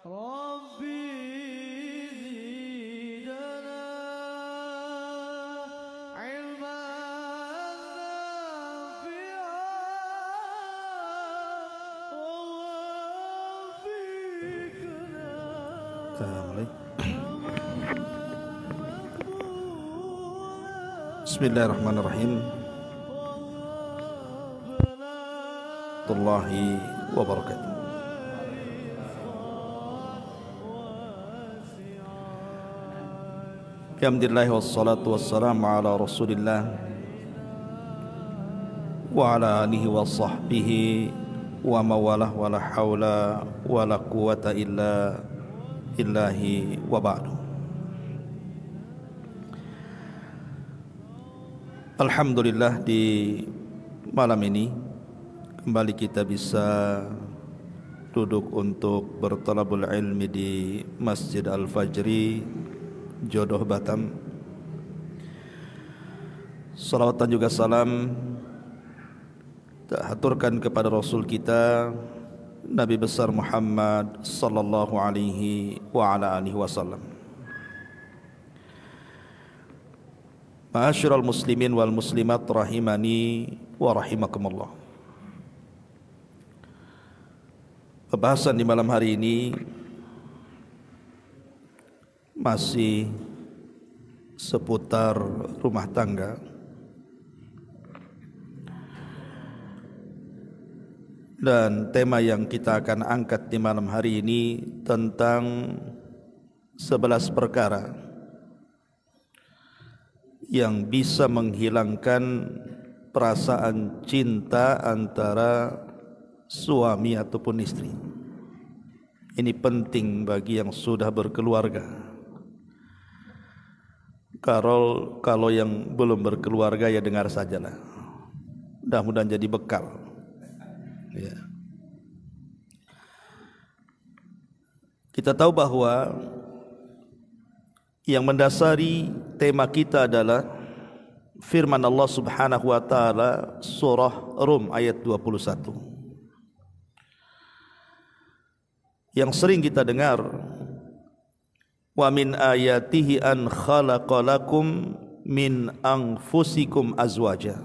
ربي زدنا علما نافعا ووفقنا Bismillahirrahmanirrahim. Warahmatullahi wabarakatuh. Alhamdulillah wassalatu wassalamu ala Rasulillah wa ala alihi wa sahbihi wa mawalah wa la hawla wa la quwata illa billahi wa ba'du. Alhamdulillah, di malam ini kembali kita bisa duduk untuk bertalabul ilmi di Masjid Al-Fajri, Jodoh, Batam. Salawat dan juga salam kita haturkan kepada Rasul kita Nabi besar Muhammad sallallahu alaihi wa ala alihi wasallam. Ma'asyiral muslimin wal muslimat rahimani wa rahimakumullah. Pembahasan di malam hari ini masih seputar rumah tangga. Dan tema yang kita akan angkat di malam hari ini tentang 11 perkara yang bisa menghilangkan perasaan cinta antara suami ataupun istri. Ini penting bagi yang sudah berkeluarga. Kalau yang belum berkeluarga ya dengar sajalah. Mudah-mudahan jadi bekal. Ya. Kita tahu bahwa yang mendasari tema kita adalah firman Allah Subhanahu wa taala surah Rum ayat 21. Yang sering kita dengar, wa min ayatihi an khalaqalakum min anfusikum azwaja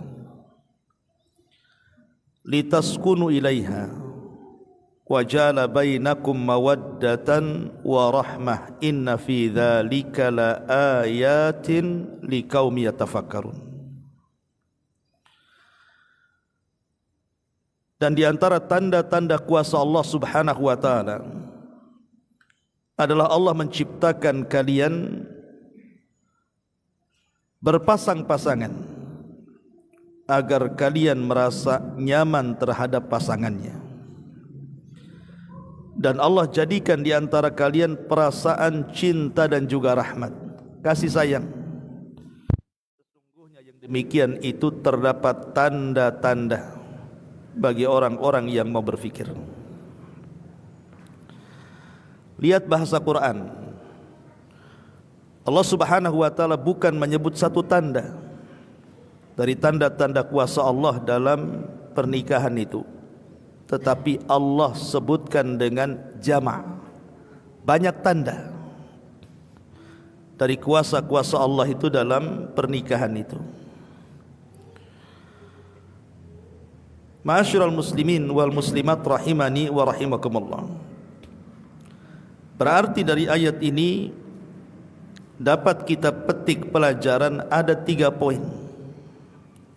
litaskunu ilaiha wa ja'ala bainakum mawaddatan wa rahmah inna fi dzalika laayatin liqaumi yatafakkarun. Dan di antara tanda-tanda kuasa Allah Subhanahu wa taala adalah Allah menciptakan kalian berpasang-pasangan agar kalian merasa nyaman terhadap pasangannya. Dan Allah jadikan di antara kalian perasaan cinta dan juga rahmat, kasih sayang. Sesungguhnya yang demikian itu terdapat tanda-tanda bagi orang-orang yang mau berfikir. Lihat bahasa Quran. Allah Subhanahu wa taala bukan menyebut satu tanda dari tanda-tanda kuasa Allah dalam pernikahan itu, tetapi Allah sebutkan dengan jama', banyak tanda dari kuasa-kuasa Allah itu dalam pernikahan itu. Ma'asyiral muslimin wal muslimat rahimani wa rahimakumullah. Berarti dari ayat ini dapat kita petik pelajaran ada 3 poin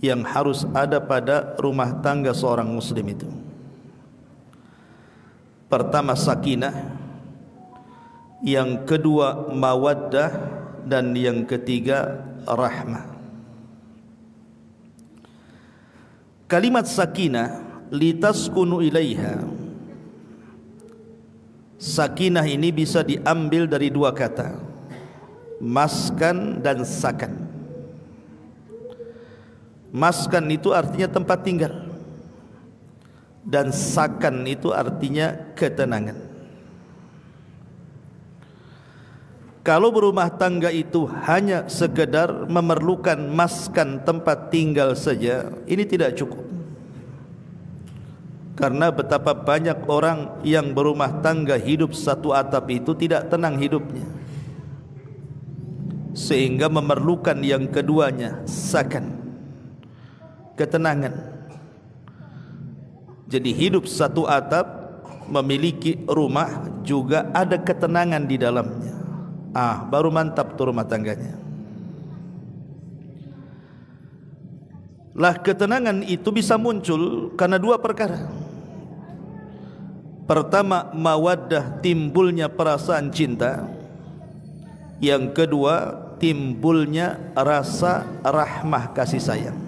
yang harus ada pada rumah tangga seorang muslim itu. Pertama sakinah, yang kedua mawaddah, dan yang ketiga rahmah. Kalimat sakinah, litaskunu ilaiha. Sakinah ini bisa diambil dari 2 kata, maskan dan sakan. Maskan itu artinya tempat tinggal, dan sakan itu artinya ketenangan. Kalau berumah tangga itu hanya sekedar memerlukan maskan tempat tinggal saja, ini tidak cukup. Karena betapa banyak orang yang berumah tangga hidup satu atap itu tidak tenang hidupnya, sehingga memerlukan yang keduanya, sakan, ketenangan. Jadi hidup satu atap, memiliki rumah, juga ada ketenangan di dalamnya. Baru mantap tuh rumah tangganya. Lah ketenangan itu bisa muncul karena dua perkara. Pertama, mawaddah, timbulnya perasaan cinta. Yang kedua, timbulnya rasa rahmah, kasih sayang.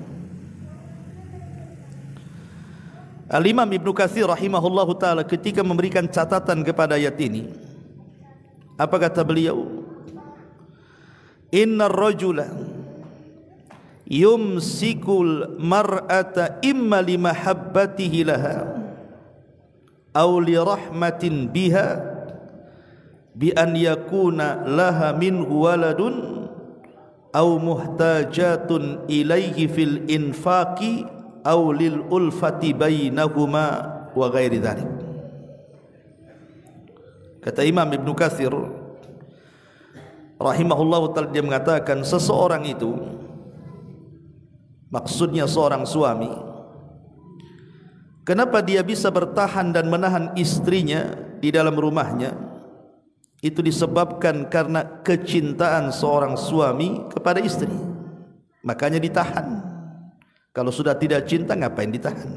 Al-Imam Ibnu Katsir rahimahullahu ta'ala ketika memberikan catatan kepada ayat ini, apa kata beliau? Innar rajula yumsikul mar'ata imma limahabbatihi laha aw li rahmatin biha bi an yakuna laha minhu waladun aw muhtajatun ilaihi fil infaqi aw lil ulfati bainahuma wa ghairi dzalik. Kata Imam Ibnu Katsir rahimahullahu ta'ala, dia mengatakan seseorang itu, maksudnya seorang suami, kenapa dia bisa bertahan dan menahan istrinya di dalam rumahnya? Itu disebabkan karena kecintaan seorang suami kepada istri, makanya ditahan. Kalau sudah tidak cinta, ngapain ditahan?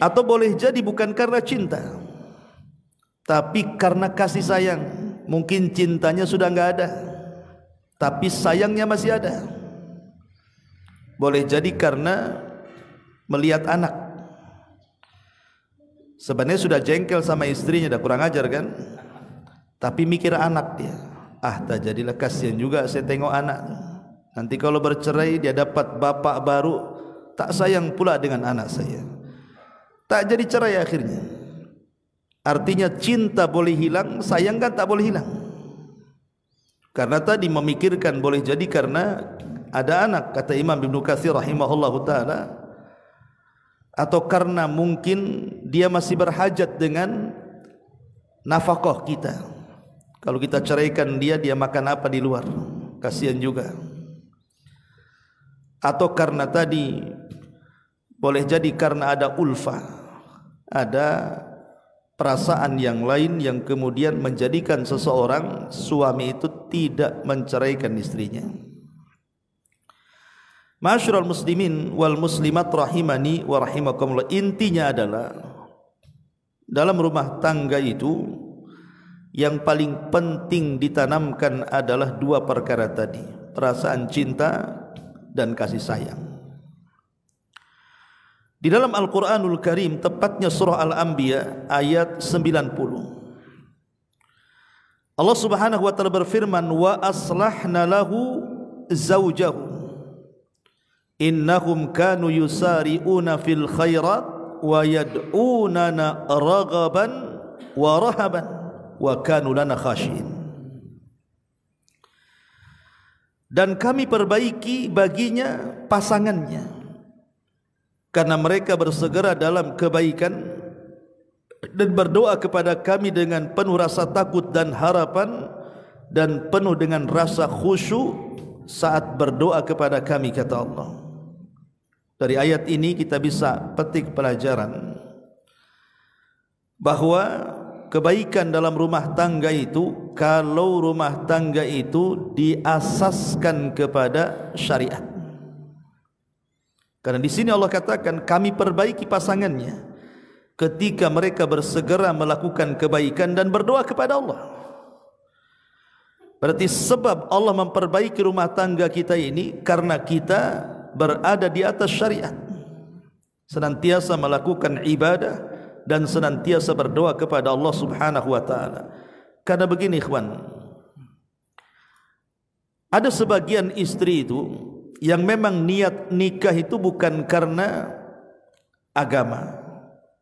Atau boleh jadi bukan karena cinta, tapi karena kasih sayang. Mungkin cintanya sudah enggak ada, tapi sayangnya masih ada. Boleh jadi karena melihat anak, sebenarnya sudah jengkel sama istrinya, dah kurang ajar kan, tapi mikir anak dia. Tak jadilah, kasihan juga saya tengok anak. Nanti kalau bercerai dia dapat bapak baru, tak sayang pula dengan anak saya. Tak jadi cerai akhirnya. Artinya cinta boleh hilang, sayang kan tak boleh hilang. Karena tadi memikirkan boleh jadi karena ada anak, kata Imam Ibnu Katsir rahimahullahu ta'ala, atau karena mungkin dia masih berhajat dengan nafkah kita. Kalau kita ceraikan dia, dia makan apa di luar, kasihan juga. Atau karena tadi boleh jadi karena ada ulfah, ada perasaan yang lain yang kemudian menjadikan seseorang suami itu tidak menceraikan istrinya. Ma'asyiral muslimin wal muslimat rahimani wa rahimakumullah, intinya adalah dalam rumah tangga itu yang paling penting ditanamkan adalah dua perkara tadi, perasaan cinta dan kasih sayang. Di dalam Al-Quranul Karim, tepatnya surah Al-Anbiya ayat 90, Allah subhanahu wa ta'ala berfirman, wa aslahna lahu zawjahu innahum kanu yusari'una fil khairat wa yad'unana raghaban wa rahaban wa kanu lana khashiin. Dan kami perbaiki baginya pasangannya, karena mereka bersegera dalam kebaikan dan berdoa kepada kami dengan penuh rasa takut dan harapan dan penuh dengan rasa khusyuk saat berdoa kepada kami, kata Allah. Dari ayat ini kita bisa petik pelajaran bahwa kebaikan dalam rumah tangga itu, kalau rumah tangga itu diasaskan kepada syariat. Karena di sini Allah katakan kami perbaiki pasangannya ketika mereka bersegera melakukan kebaikan dan berdoa kepada Allah. Berarti sebab Allah memperbaiki rumah tangga kita ini karena kita berada di atas syariat, senantiasa melakukan ibadah dan senantiasa berdoa kepada Allah subhanahu wa ta'ala. Karena begini ikhwan, ada sebagian istri itu yang memang niat nikah itu bukan karena agama,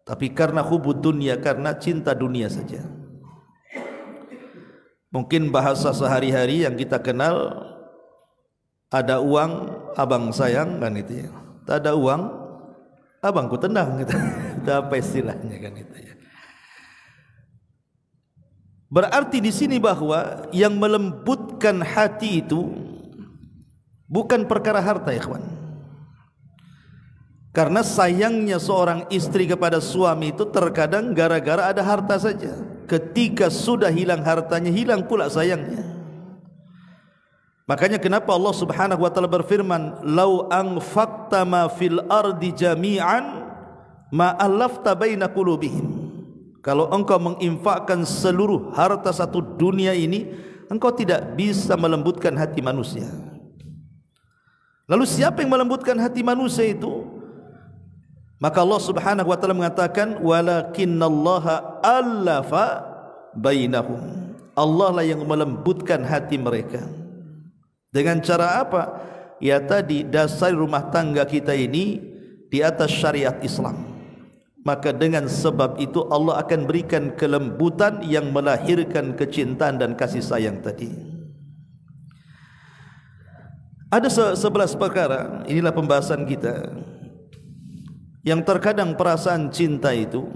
tapi karena hubud dunia, karena cinta dunia saja. Mungkin bahasa sehari-hari yang kita kenal, ada uang abang sayang, kan itu ya. Tak ada uang abangku tenang gitu. Itu apa istilahnya kan itu ya. Berarti di sini bahwa yang melembutkan hati itu bukan perkara harta ya kawan. Karena sayangnya seorang istri kepada suami itu terkadang gara-gara ada harta saja. Ketika sudah hilang hartanya, hilang pula sayangnya. Makanya kenapa Allah Subhanahu wa taala berfirman, "Lau anfaqta ma fil ardi jami'an ma allafta baina qulubihim." Kalau engkau menginfakkan seluruh harta satu dunia ini, engkau tidak bisa melembutkan hati manusia. Lalu siapa yang melembutkan hati manusia itu? Maka Allah Subhanahu wa taala mengatakan, "Walakinallaha allafa bainahum." Allah lah yang melembutkan hati mereka. Dengan cara apa? Ya tadi, dasar rumah tangga kita ini di atas syariat Islam. Maka dengan sebab itu Allah akan berikan kelembutan yang melahirkan kecintaan dan kasih sayang tadi. Ada 11 perkara, inilah pembahasan kita, yang terkadang perasaan cinta itu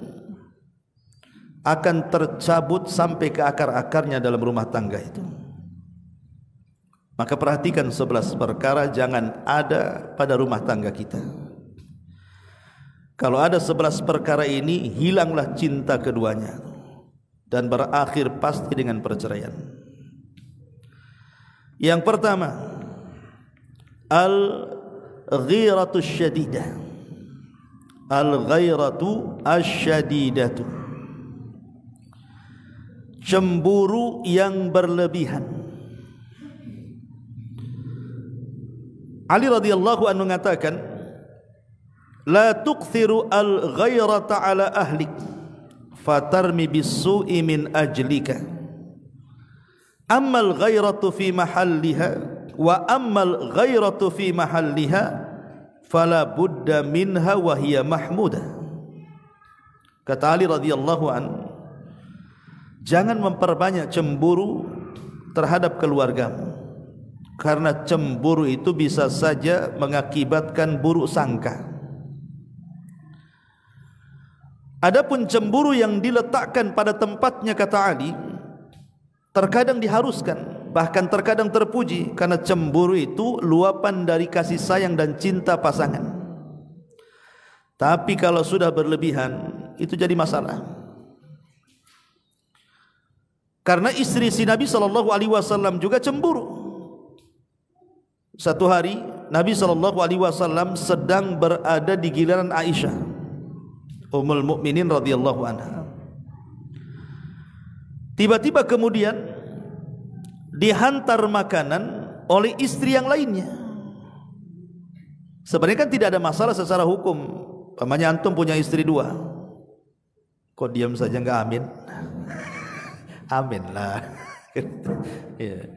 akan tercabut sampai ke akar-akarnya dalam rumah tangga itu. Maka perhatikan 11 perkara jangan ada pada rumah tangga kita. Kalau ada 11 perkara ini, hilanglah cinta keduanya dan berakhir pasti dengan perceraian. Yang pertama, al-ghiratu syadidah. Al-ghiratu asyadidatu, cemburu yang berlebihan. Ali radhiyallahu anhu mengatakan, la tukthiru al-ghairata ala ahlik fatarmi bis-su'i min ajlika. Ammal ghairatu fi mahalliha wa ammal ghairatu fi mahalliha fala budda minha wa hiya mahmudah. Kata Ali radhiyallahu an, jangan memperbanyak cemburu terhadap keluargamu, karena cemburu itu bisa saja mengakibatkan buruk sangka. Adapun cemburu yang diletakkan pada tempatnya, kata Ali, terkadang diharuskan, bahkan terkadang terpuji, karena cemburu itu luapan dari kasih sayang dan cinta pasangan. Tapi kalau sudah berlebihan, itu jadi masalah. Karena istri si Nabi SAW juga cemburu. Satu hari Nabi SAW sedang berada di giliran Aisyah Ummul Mukminin radhiyallahu anha. Tiba-tiba kemudian dihantar makanan oleh istri yang lainnya. Sebenarnya kan tidak ada masalah secara hukum. Pamannya antum punya istri 2. Kok diam saja enggak amin? Amin lah. Ya.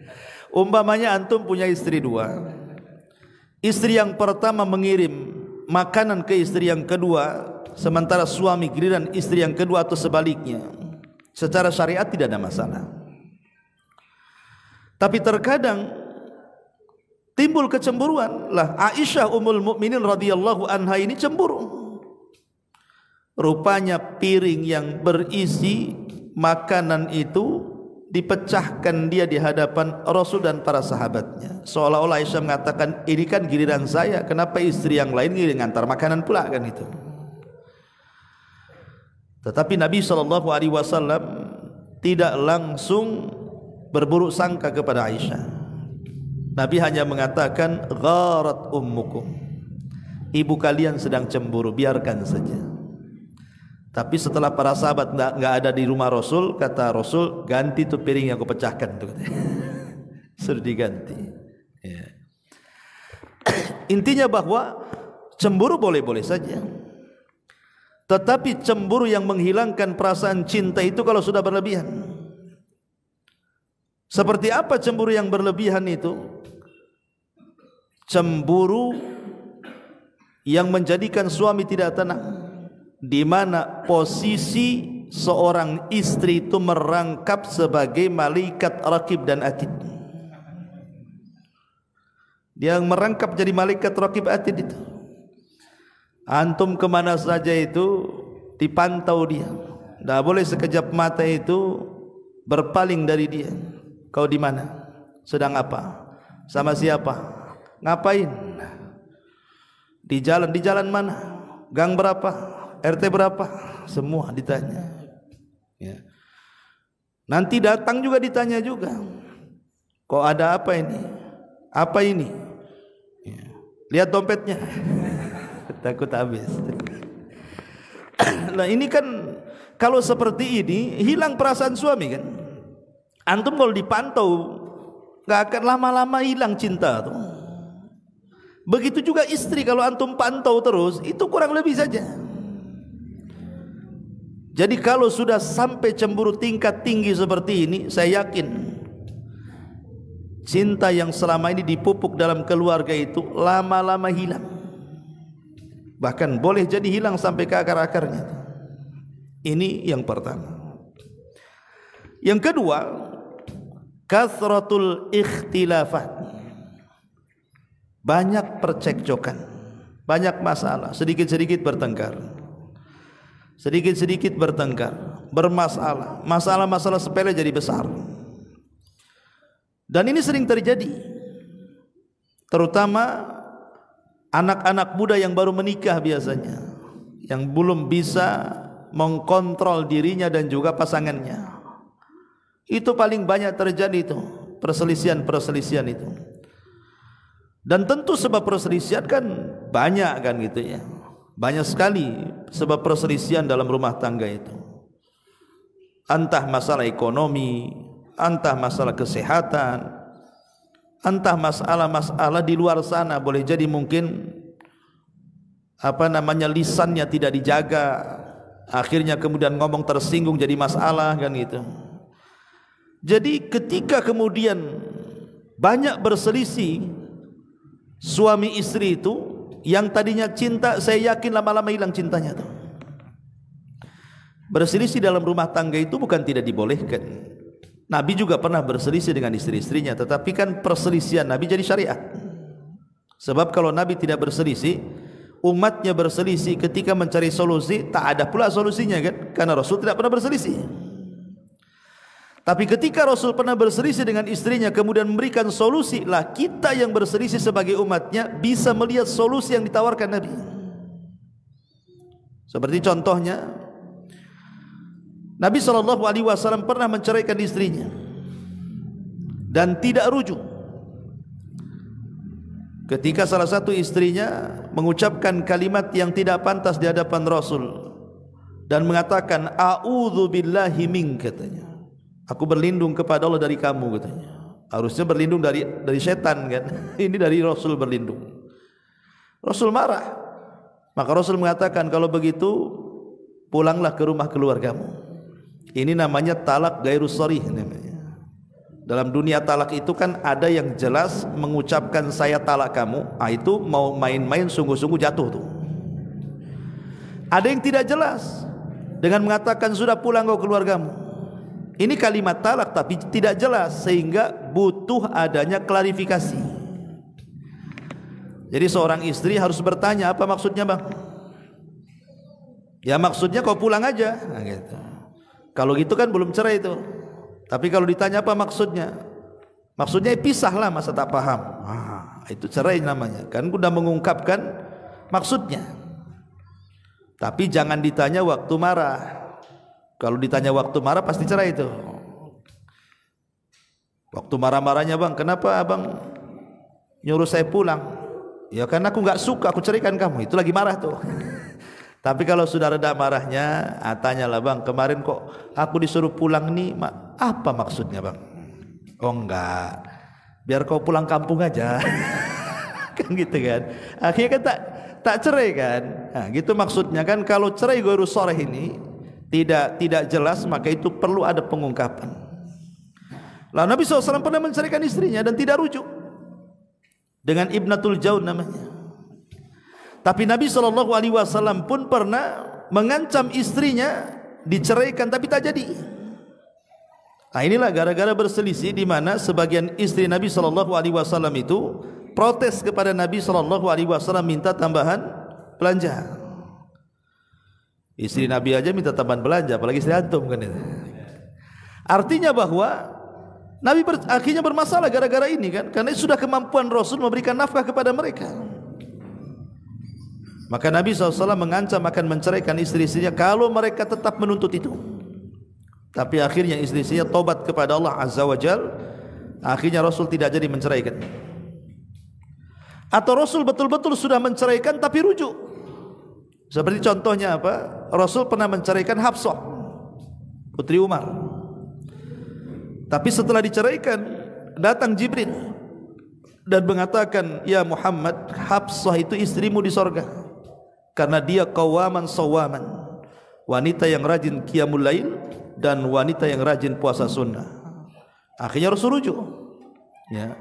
Umpamanya antum punya istri 2. Istri yang pertama mengirim makanan ke istri yang kedua, sementara suami giliran istri yang kedua atau sebaliknya, secara syariat tidak ada masalah. Tapi terkadang timbul kecemburuan. Lah Aisyah Ummul Mukminin radhiyallahu anha ini cemburu. Rupanya piring yang berisi makanan itu dipecahkan dia di hadapan Rasul dan para sahabatnya. Seolah-olah Aisyah mengatakan, ini kan giliran saya, kenapa istri yang lain ngantar makanan pula, kan itu. Tetapi Nabi SAW tidak langsung berburuk sangka kepada Aisyah. Nabi hanya mengatakan, gharat ummukum, ibu kalian sedang cemburu, biarkan saja. Tapi setelah para sahabat enggak ada di rumah Rasul, kata Rasul, ganti tuh piring yang aku pecahkan tuh. Sudah diganti. Ya. Intinya bahwa cemburu boleh-boleh saja. Tetapi cemburu yang menghilangkan perasaan cinta itu kalau sudah berlebihan. Seperti apa cemburu yang berlebihan itu? Cemburu yang menjadikan suami tidak tenang, di mana posisi seorang istri itu merangkap sebagai malaikat raqib dan atid. Dia merangkap jadi malaikat raqib atid itu. Antum kemana saja itu dipantau dia. Tidak boleh sekejap mata itu berpaling dari dia. Kau di mana? Sedang apa? Sama siapa? Ngapain? Di jalan mana? Gang berapa? RT berapa? Semua ditanya. Ya. Nanti datang juga ditanya juga. Kok ada apa ini? Apa ini? Ya. Lihat dompetnya. Takut habis. Nah ini kan kalau seperti ini hilang perasaan suami kan. Antum kalau dipantau nggak akan lama-lama hilang cinta tuh. Begitu juga istri, kalau antum pantau terus itu kurang lebih saja. Jadi kalau sudah sampai cemburu tingkat tinggi seperti ini, saya yakin cinta yang selama ini dipupuk dalam keluarga itu lama-lama hilang. Bahkan boleh jadi hilang sampai ke akar-akarnya. Ini yang pertama. Yang kedua, kasratul ikhtilafat. Banyak percekcokan, banyak masalah, sedikit-sedikit bertengkar. Sedikit-sedikit bertengkar, bermasalah, masalah-masalah sepele jadi besar. Dan ini sering terjadi, terutama anak-anak muda yang baru menikah biasanya, yang belum bisa mengkontrol dirinya dan juga pasangannya. Itu paling banyak terjadi itu, perselisihan-perselisihan itu. Dan tentu sebab perselisihan kan banyak kan gitu ya. Banyak sekali sebab perselisihan dalam rumah tangga itu. Entah masalah ekonomi, entah masalah kesehatan, entah masalah-masalah di luar sana. Boleh jadi mungkin lisannya tidak dijaga, akhirnya kemudian ngomong tersinggung jadi masalah kan gitu. Jadi ketika kemudian banyak berselisih suami istri itu, yang tadinya cinta, saya yakin lama-lama hilang cintanya tuh. Berselisih dalam rumah tangga itu bukan tidak dibolehkan. Nabi juga pernah berselisih dengan istri-istrinya, tetapi kan perselisihan Nabi jadi syariat. Sebab kalau Nabi tidak berselisih, umatnya berselisih ketika mencari solusi, tak ada pula solusinya kan, karena Rasul tidak pernah berselisih. Tapi ketika Rasul pernah berselisih dengan istrinya kemudian memberikan solusi, lah kita yang berselisih sebagai umatnya bisa melihat solusi yang ditawarkan Nabi. Seperti contohnya, Nabi SAW pernah menceraikan istrinya dan tidak rujuk. Ketika salah satu istrinya mengucapkan kalimat yang tidak pantas di hadapan Rasul dan mengatakan a'udzu billahi mink, katanya, aku berlindung kepada Allah dari kamu, katanya. Harusnya berlindung dari setan kan. Ini dari Rasul berlindung. Rasul marah. Maka Rasul mengatakan, kalau begitu pulanglah ke rumah keluargamu. Ini namanya talak gairu sharih namanya. Dalam dunia talak itu kan ada yang jelas mengucapkan saya talak kamu, itu mau main-main sungguh-sungguh jatuh tuh. Ada yang tidak jelas dengan mengatakan sudah pulang kau keluargamu. Ini kalimat talak tapi tidak jelas, sehingga butuh adanya klarifikasi. Jadi seorang istri harus bertanya, apa maksudnya bang? Ya maksudnya kau pulang aja, nah, gitu. Kalau gitu kan belum cerai itu. Tapi kalau ditanya apa maksudnya? Maksudnya pisahlah, masa tak paham. Itu cerai namanya. Kan sudah mengungkapkan maksudnya. Tapi jangan ditanya waktu marah. Kalau ditanya waktu marah pasti cerai itu. Waktu marah-marahnya, bang, kenapa abang nyuruh saya pulang? Ya karena aku nggak suka, aku ceraikan kamu. Itu lagi marah tuh. Tapi kalau sudah reda marahnya, tanyalah, bang, kemarin kok aku disuruh pulang nih, apa maksudnya bang? Oh enggak, biar kau pulang kampung aja. Kan gitu kan. Akhirnya kan tak cerai kan. Nah, gitu maksudnya kan. Kalau cerai ghairu sharih ini tidak jelas, maka itu perlu ada pengungkapan. Lalu Nabi SAW pernah menceraikan istrinya dan tidak rujuk dengan Ibnatul Jaun namanya. Tapi Nabi SAW pun pernah mengancam istrinya diceraikan tapi tak jadi. Nah inilah gara-gara berselisih di mana sebagian istri Nabi SAW itu protes kepada Nabi SAW minta tambahan belanja. Istri Nabi aja minta tambahan belanja, apalagi istri antum kan itu. Artinya bahwa Nabi akhirnya bermasalah gara-gara ini kan, karena sudah kemampuan Rasul memberikan nafkah kepada mereka. Maka Nabi SAW mengancam akan menceraikan istri-istrinya kalau mereka tetap menuntut itu. Tapi akhirnya istri-istrinya tobat kepada Allah Azza wa Jal. Akhirnya Rasul tidak jadi menceraikan. Atau Rasul betul-betul sudah menceraikan tapi rujuk. Seperti contohnya apa? Rasul pernah menceraikan Hafsah, putri Umar. Tapi setelah diceraikan, datang Jibril dan mengatakan, "Ya Muhammad, Hafsah itu istrimu di sorga, karena dia qawaman sawaman, wanita yang rajin qiyamul lail dan wanita yang rajin puasa sunnah." Akhirnya Rasul rujuk. Ya.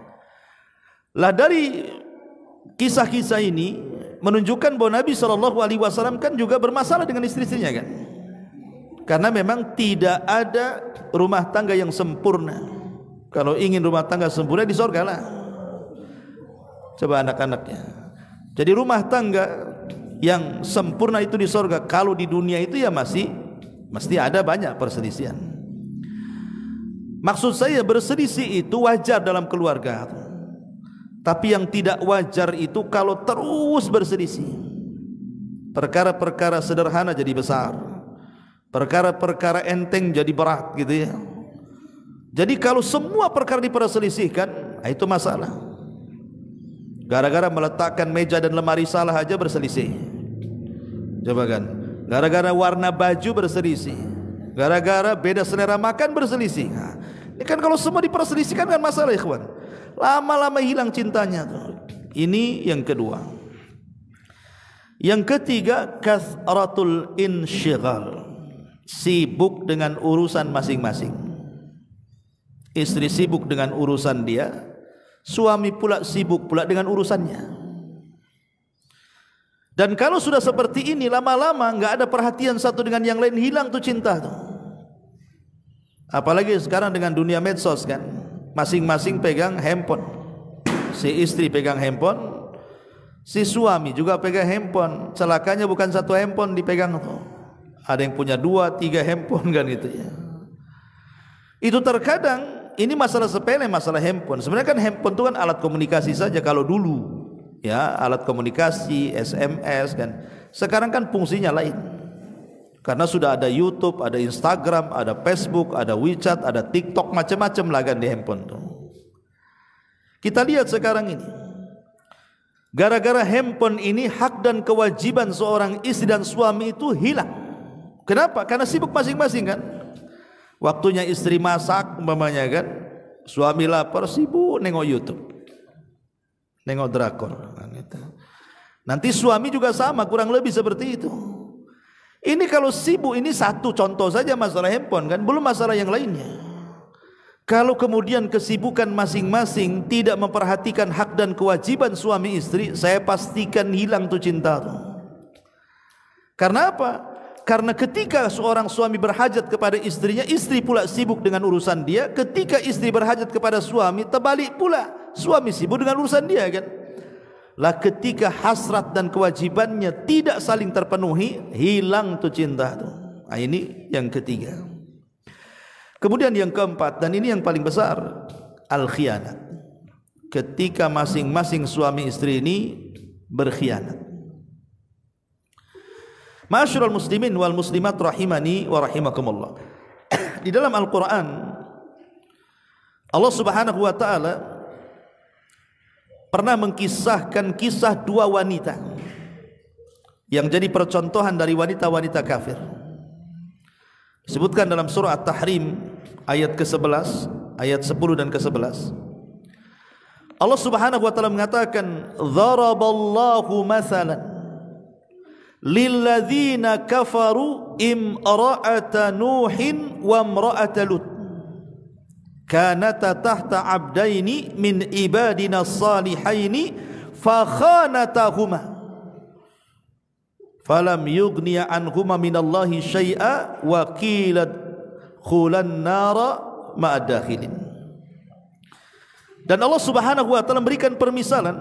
Lah dari kisah-kisah ini menunjukkan bahwa Nabi SAW kan juga bermasalah dengan istri-istrinya kan. Karena memang tidak ada rumah tangga yang sempurna. Kalau ingin rumah tangga sempurna di sorga lah. Coba anak-anaknya. Jadi rumah tangga yang sempurna itu di sorga. Kalau di dunia itu ya mesti ada banyak perselisihan. Maksud saya berselisih itu wajar dalam keluarga. Tapi yang tidak wajar itu kalau terus berselisih. Perkara-perkara sederhana jadi besar, perkara-perkara enteng jadi berat gitu ya. Jadi kalau semua perkara diperselisihkan, itu masalah. Gara-gara meletakkan meja dan lemari salah aja berselisih. Coba kan, gara-gara warna baju berselisih, gara-gara beda selera makan berselisih. Nah, ini kan kalau semua diperselisihkan kan masalah ikhwan. Lama-lama hilang cintanya tuh. Ini yang kedua. Yang ketiga, kasratul insyighal, sibuk dengan urusan masing-masing. Istri sibuk dengan urusan dia, suami pula sibuk pula dengan urusannya. Dan kalau sudah seperti ini, lama-lama enggak ada perhatian satu dengan yang lain, hilang tuh cinta tuh. Apalagi sekarang dengan dunia medsos kan, masing-masing pegang handphone. Si istri pegang handphone, si suami juga pegang handphone. Celakanya bukan satu handphone dipegang tuh. Ada yang punya 2, 3 handphone kan gitu ya. Itu terkadang ini masalah sepele, masalah handphone. Sebenarnya kan handphone itu kan alat komunikasi saja kalau dulu. Ya, alat komunikasi, SMS kan. Sekarang kan fungsinya lain. Karena sudah ada YouTube, ada Instagram, ada Facebook, ada WeChat, ada TikTok, macam-macam lah kan di handphone tuh. Kita lihat sekarang ini, gara-gara handphone ini hak dan kewajiban seorang istri dan suami itu hilang. Kenapa? Karena sibuk masing-masing kan. Waktunya istri masak umpamanya kan, suami lapar sibuk nengok YouTube, nengok drakor. Nanti suami juga sama, kurang lebih seperti itu. Ini kalau sibuk, ini satu contoh saja masalah handphone kan, belum masalah yang lainnya. Kalau kemudian kesibukan masing-masing tidak memperhatikan hak dan kewajiban suami istri, saya pastikan hilang tuh cinta tuh. Karena apa? Karena ketika seorang suami berhajat kepada istrinya, istri pula sibuk dengan urusan dia. Ketika istri berhajat kepada suami, terbalik pula, suami sibuk dengan urusan dia kan. Lah ketika hasrat dan kewajibannya tidak saling terpenuhi, hilang tuh cinta tuh. Nah, ini yang ketiga. Kemudian yang keempat, dan ini yang paling besar, al-khianat. Ketika masing-masing suami istri ini berkhianat. Ma'asyiral muslimin wal muslimat rahimani wa rahimakumullah. Di dalam Al-Qur'an Allah Subhanahu wa taala pernah mengkisahkan kisah 2 wanita yang jadi percontohan dari wanita-wanita kafir. Disebutkan dalam surah At-Tahrim ayat ke-11, ayat 10 dan ke-11. Allah Subhanahu wa taala mengatakan, "Dharaballahu mathalan lilladzina kafaru imra'ata Nuhin wa imra'ata Lut. Kanata tahta abdaini min ibadina salihaini fakhanatahuma falam yughniya anhuma minallahi syai'a wa qila khulan nara ma'ad dakhilin." Dan Allah Subhanahu wa taala memberikan permisalan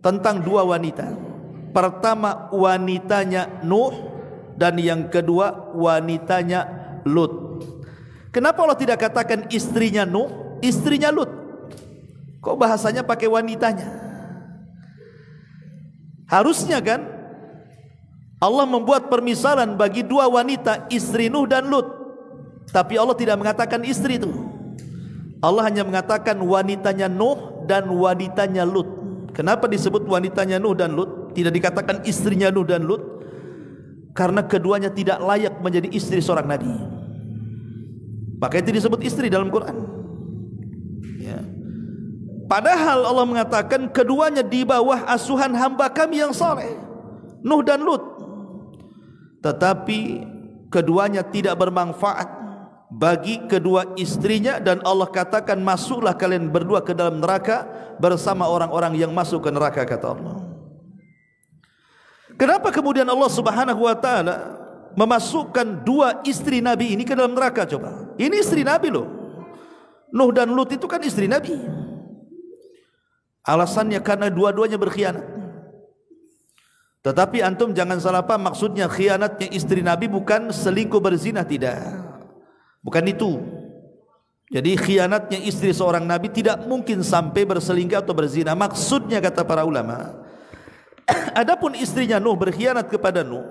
tentang 2 wanita. Pertama wanitanya Nuh, dan yang kedua wanitanya Lut. Kenapa Allah tidak katakan istrinya Nuh, istrinya Lut? Kok bahasanya pakai wanitanya? Harusnya kan Allah membuat permisalan bagi dua wanita, istri Nuh dan Lut. Tapi Allah tidak mengatakan istri itu. Allah hanya mengatakan wanitanya Nuh dan wanitanya Lut. Kenapa disebut wanitanya Nuh dan Lut? Tidak dikatakan istrinya Nuh dan Lut? Karena keduanya tidak layak menjadi istri seorang nabi. Maka itu disebut istri dalam Quran. Ya. Padahal Allah mengatakan keduanya di bawah asuhan hamba kami yang saleh, Nuh dan Lut. Tetapi keduanya tidak bermanfaat bagi kedua istrinya, dan Allah katakan masuklah kalian berdua ke dalam neraka bersama orang-orang yang masuk ke neraka, kata Allah. Kenapa kemudian Allah Subhanahu wa taala memasukkan dua istri Nabi ini ke dalam neraka coba? Ini istri Nabi loh. Nuh dan Lut itu kan istri Nabi. Alasannya karena dua-duanya berkhianat. Tetapi antum jangan salah paham, maksudnya khianatnya istri Nabi bukan selingkuh berzina, tidak. Bukan itu. Jadi khianatnya istri seorang nabi tidak mungkin sampai berselingkuh atau berzina. Maksudnya kata para ulama, adapun istrinya Nuh berkhianat kepada Nuh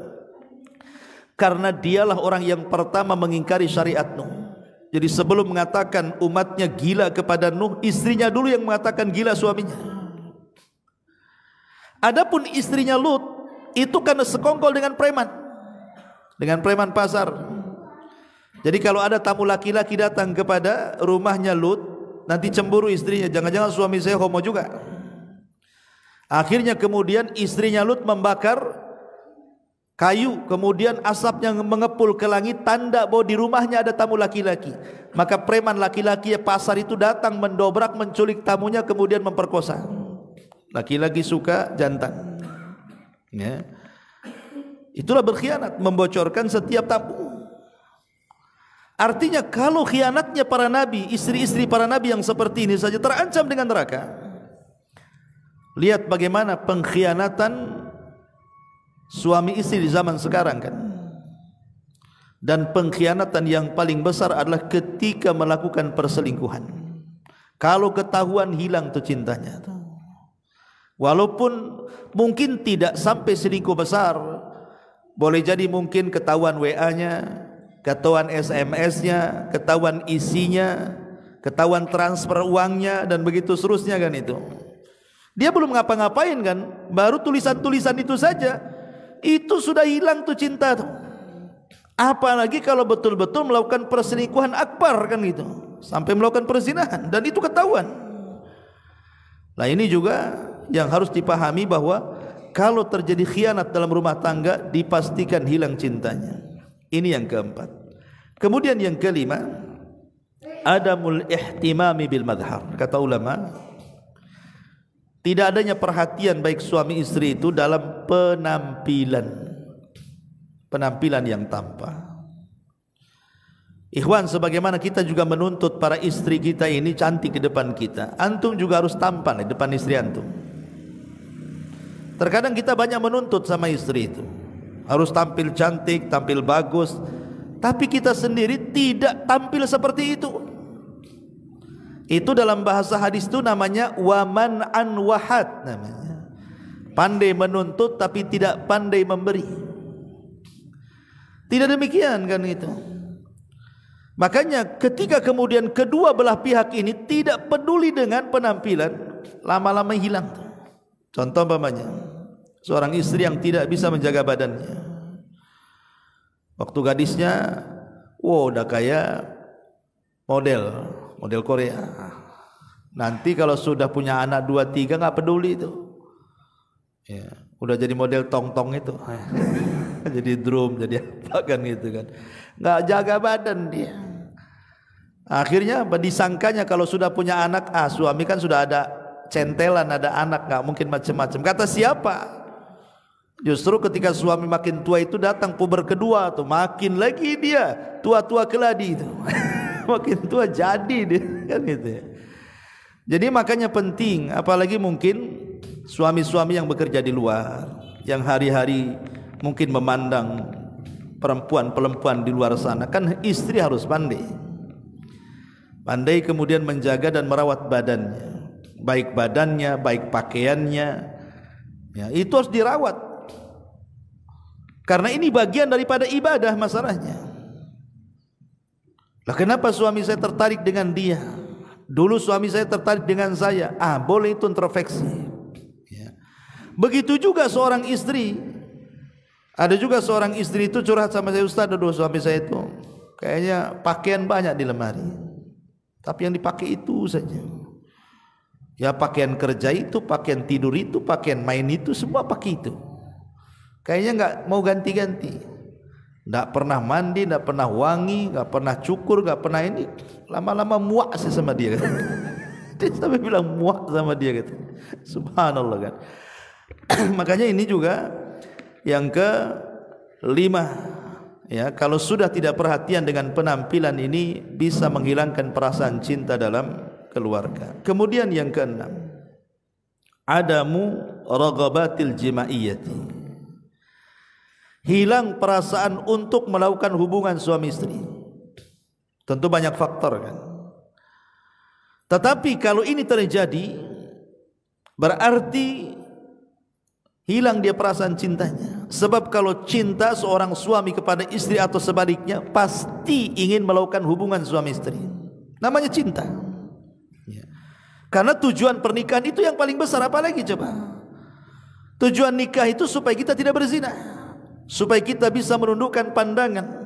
karena dialah orang yang pertama mengingkari syariat Nuh. Jadi sebelum mengatakan umatnya gila kepada Nuh, istrinya dulu yang mengatakan gila suaminya. Adapun istrinya Lut itu karena sekongkol dengan preman pasar. Jadi kalau ada tamu laki-laki datang kepada rumahnya Lut, nanti cemburu istrinya, jangan-jangan suami saya homo juga. Akhirnya kemudian istrinya Lut membakar kayu, kemudian asapnya mengepul ke langit, tanda bahwa di rumahnya ada tamu laki-laki. Maka preman laki-laki pasar itu datang mendobrak, menculik tamunya, kemudian memperkosa. Laki-laki suka jantan. Ya. Itulah berkhianat, membocorkan setiap tamu. Artinya kalau khianatnya para nabi, istri-istri para nabi yang seperti ini saja terancam dengan neraka. Lihat bagaimana pengkhianatan suami istri di zaman sekarang kan. Dan pengkhianatan yang paling besar adalah ketika melakukan perselingkuhan. Kalau ketahuan hilang tuh cintanya. Walaupun mungkin tidak sampai selingkuh besar, boleh jadi mungkin ketahuan WA-nya, ketahuan SMS-nya, ketahuan isinya, ketahuan transfer uangnya, dan begitu seterusnya kan itu. Dia belum ngapa-ngapain kan, baru tulisan-tulisan itu saja, itu sudah hilang tuh cinta tuh. Apalagi kalau betul-betul melakukan perselingkuhan akbar kan gitu, sampai melakukan perzinahan, dan itu ketahuan. Nah ini juga yang harus dipahami, bahwa kalau terjadi khianat dalam rumah tangga dipastikan hilang cintanya. Ini yang keempat. Kemudian yang kelima, adamul ihtimami bil madhar. Kata ulama, tidak adanya perhatian baik suami istri itu dalam penampilan yang tampak. Ikhwan, sebagaimana kita juga menuntut para istri kita ini cantik di depan kita, antum juga harus tampan di depan istri antum. Terkadang kita banyak menuntut sama istri itu, harus tampil cantik, tampil bagus, tapi kita sendiri tidak tampil seperti itu. Itu dalam bahasa hadis itu namanya waman an wahad, namanya pandai menuntut tapi tidak pandai memberi. Tidak demikian kan itu. Makanya ketika kemudian kedua belah pihak ini tidak peduli dengan penampilan, lama-lama hilang. Contoh umpamanya seorang istri yang tidak bisa menjaga badannya. Waktu gadisnya, wow, udah kayak model Korea. Nanti kalau sudah punya anak 2-3 nggak peduli itu. Ya, udah jadi model tong-tong itu. Jadi drum, jadi apa kan gitu kan. Nggak jaga badan dia. Akhirnya disangkanya kalau sudah punya anak, suami kan sudah ada centelan, ada anak, nggak mungkin macam-macam. Kata siapa? Justru ketika suami makin tua itu datang puber kedua tuh, makin lagi dia tua-tua keladi itu. Makin tua jadi dia kan gitu ya. Jadi makanya penting, apalagi mungkin suami-suami yang bekerja di luar, yang hari-hari mungkin memandang perempuan-perempuan di luar sana, kan istri harus pandai. Pandai kemudian menjaga dan merawat badannya, baik badannya, baik pakaiannya. Ya, itu harus dirawat. Karena ini bagian daripada ibadah masalahnya. Lah kenapa suami saya tertarik dengan dia? Dulu suami saya tertarik dengan saya. Boleh itu introspeksi. Ya. Begitu juga seorang istri. Ada juga seorang istri itu curhat sama saya, Ustaz, aduh suami saya itu kayaknya pakaian banyak di lemari, tapi yang dipakai itu saja. Ya pakaian kerja itu, pakaian tidur itu, pakaian main itu, semua pakai itu. Kayaknya enggak mau ganti-ganti. Enggak pernah mandi, enggak pernah wangi, enggak pernah cukur, enggak pernah ini. Lama-lama muak sih sama dia. Dia sampai bilang muak sama dia gitu. Subhanallah kan. Makanya ini juga yang kelima, ya, kalau sudah tidak perhatian dengan penampilan ini bisa menghilangkan perasaan cinta dalam keluarga. Kemudian yang keenam, adamu raghabatil jimaiyati, hilang perasaan untuk melakukan hubungan suami istri. Tentu banyak faktor kan. Tetapi kalau ini terjadi, berarti hilang dia perasaan cintanya. Sebab kalau cinta seorang suami kepada istri atau sebaliknya, pasti ingin melakukan hubungan suami istri. Namanya cinta. Ya. Karena tujuan pernikahan itu yang paling besar. Apalagi coba, tujuan nikah itu supaya kita tidak berzina, supaya kita bisa menundukkan pandangan.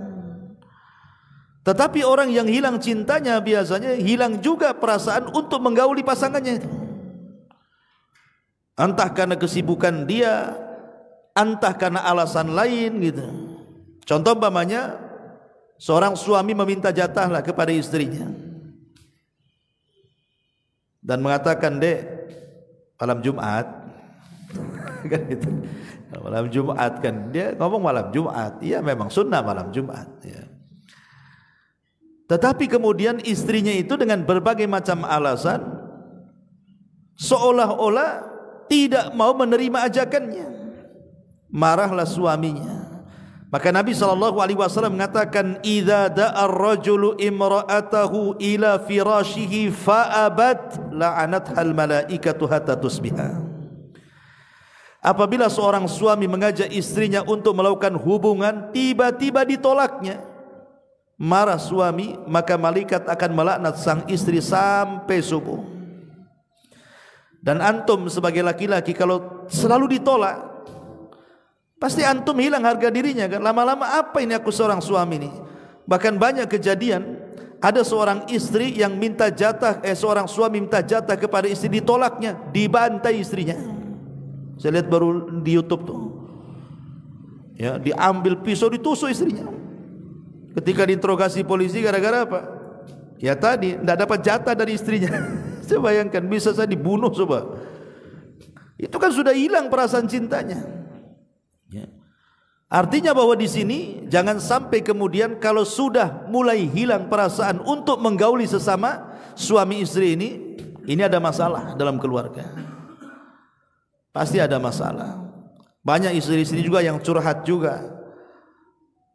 Tetapi orang yang hilang cintanya biasanya hilang juga perasaan untuk menggauli pasangannya itu. Entah karena kesibukan dia, entah karena alasan lain gitu. Contoh umpamanya seorang suami meminta jatahlah kepada istrinya dan mengatakan, "Dek, malam Jumat." Kan gitu. Malam Jumat kan, dia ngomong malam Jumat. Iya memang sunnah malam Jumat ya. Tetapi kemudian istrinya itu dengan berbagai macam alasan seolah-olah tidak mau menerima ajakannya. Marahlah suaminya. Maka Nabi SAW mengatakan, "Idza da'a ar-rajulu imra'atahu ila firashihi fa'abat la'anathal malaikatu hatta tusbiha." Apabila seorang suami mengajak istrinya untuk melakukan hubungan, tiba-tiba ditolaknya, marah suami, maka malaikat akan melaknat sang istri sampai subuh. Dan antum sebagai laki-laki kalau selalu ditolak, pasti antum hilang harga dirinya kan. Lama-lama apa ini aku seorang suami ini. Bahkan banyak kejadian, ada seorang istri yang minta jatah, seorang suami minta jatah kepada istri, ditolaknya, dibantai istrinya. Saya lihat baru di YouTube tuh. Ya, diambil pisau ditusuk istrinya. Ketika diinterogasi polisi gara-gara apa? Ya tadi tidak dapat jatah dari istrinya. Saya bayangkan bisa saya dibunuh coba. Itu kan sudah hilang perasaan cintanya. Ya. Artinya bahwa di sini jangan sampai kemudian kalau sudah mulai hilang perasaan untuk menggauli sesama suami istri ini ada masalah dalam keluarga. Pasti ada masalah. Banyak istri-istri juga yang curhat juga.